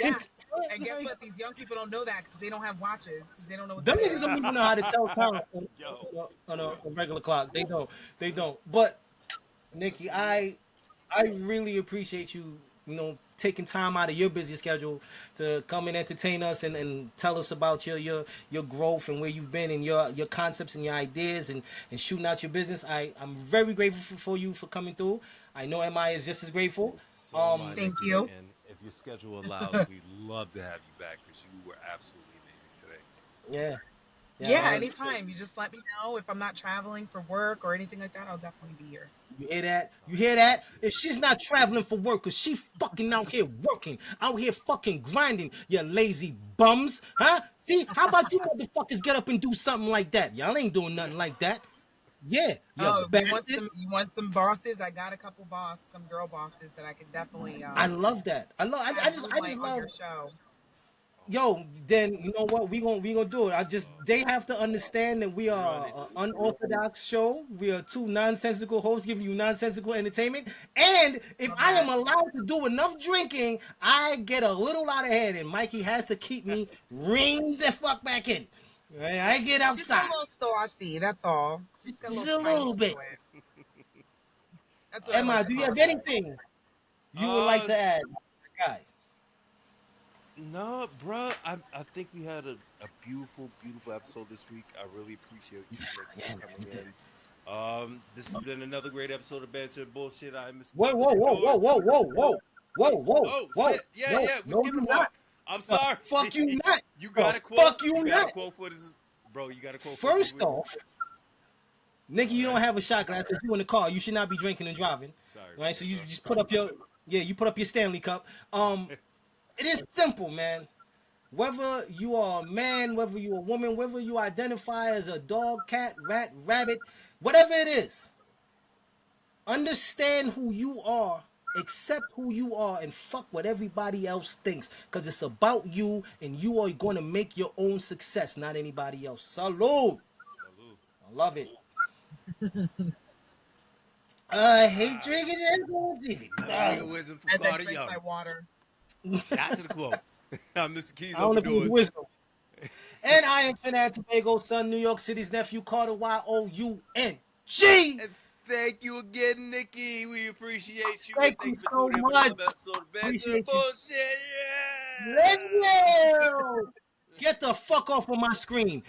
yeah. like, And guess like, what? These young people don't know that because they don't have watches because they don't know what them that niggas is. don't even know how to tell time yo, on a regular clock. They don't. They don't. But Nikki, I really appreciate you, taking time out of your busy schedule to come and entertain us and tell us about your growth and where you've been and your concepts and your ideas and shooting out your business. I'm very grateful for you for coming through. I know MI is just as grateful. so am I, Thank Nikki. you. And if your schedule allows, we'd love to have you back because you were absolutely amazing today. Yeah, yeah, Yeah, man. anytime. You just let me know if I'm not traveling for work or anything like that. I'll definitely be here. You hear that? Oh, You hear I that? appreciate If she's not traveling for work, cause she fucking out here working, out here fucking grinding, you lazy bums, huh? See, how about you motherfuckers get up and do something like that? Y'all ain't doing nothing like that. Yeah, you Oh, bastards. you want some bosses? I got a couple some girl bosses that I can definitely I love that. I have just I just moonlight on love. your show. Yo, then you know what? We gonna do it. They have to understand that we run are it. an unorthodox show. We are two nonsensical hosts giving you nonsensical entertainment. And if Love I am that. allowed to do enough drinking, I get a little out of hand, and Mikey has to keep me ring the fuck back in. Right? I get Just a outside little saucy, that's all. Just got a just little a spice little to bit. it. That's what I like Emma, to do you call have it. anything you would like Uh, to add, guy? no, bruh. I think we had a beautiful episode this week. I really appreciate you, Nikki, Yeah, for man, we coming did. in. This has been another great episode of Banter and Bullshit. I'm Mr. Whoa, Keys, whoa, open whoa, whoa, doors. whoa, whoa, whoa, whoa, whoa, Oh whoa. shit! Yeah, No, yeah. We no, skipped a you part. not. I'm The sorry. fuck you not. You The got a quote. fuck you You got a not. quote for this, bro. You got a quote for this First week. off, Nikki, All you don't right. have a shot glass because you in the car. You should not be drinking and driving. Sorry, Right? So you bro. just put up your you put up your Stanley cup. It is simple, man. Whether you are a man, whether you are a woman, whether you identify as a dog, cat, rat, rabbit, whatever it is, understand who you are, accept who you are, and fuck what everybody else thinks. Because it's about you, and you are going to make your own success, not anybody else. Salute. Salute. I love it. I hate Ah, drinking and nugget wisdom from As I Carter drink Young. my water. That's the quote. I'm Mr. Keys, I don't know open if it was doors. wisdom. And I am Fernand Tobago, son, New York City's nephew, Carter Young. And thank you again, Nikki. We appreciate you. Thank And thank you you for so tuning in for much. another episode of Banter and Appreciate you. Bullshit. Thank Yeah. you. Get the fuck off of my screen.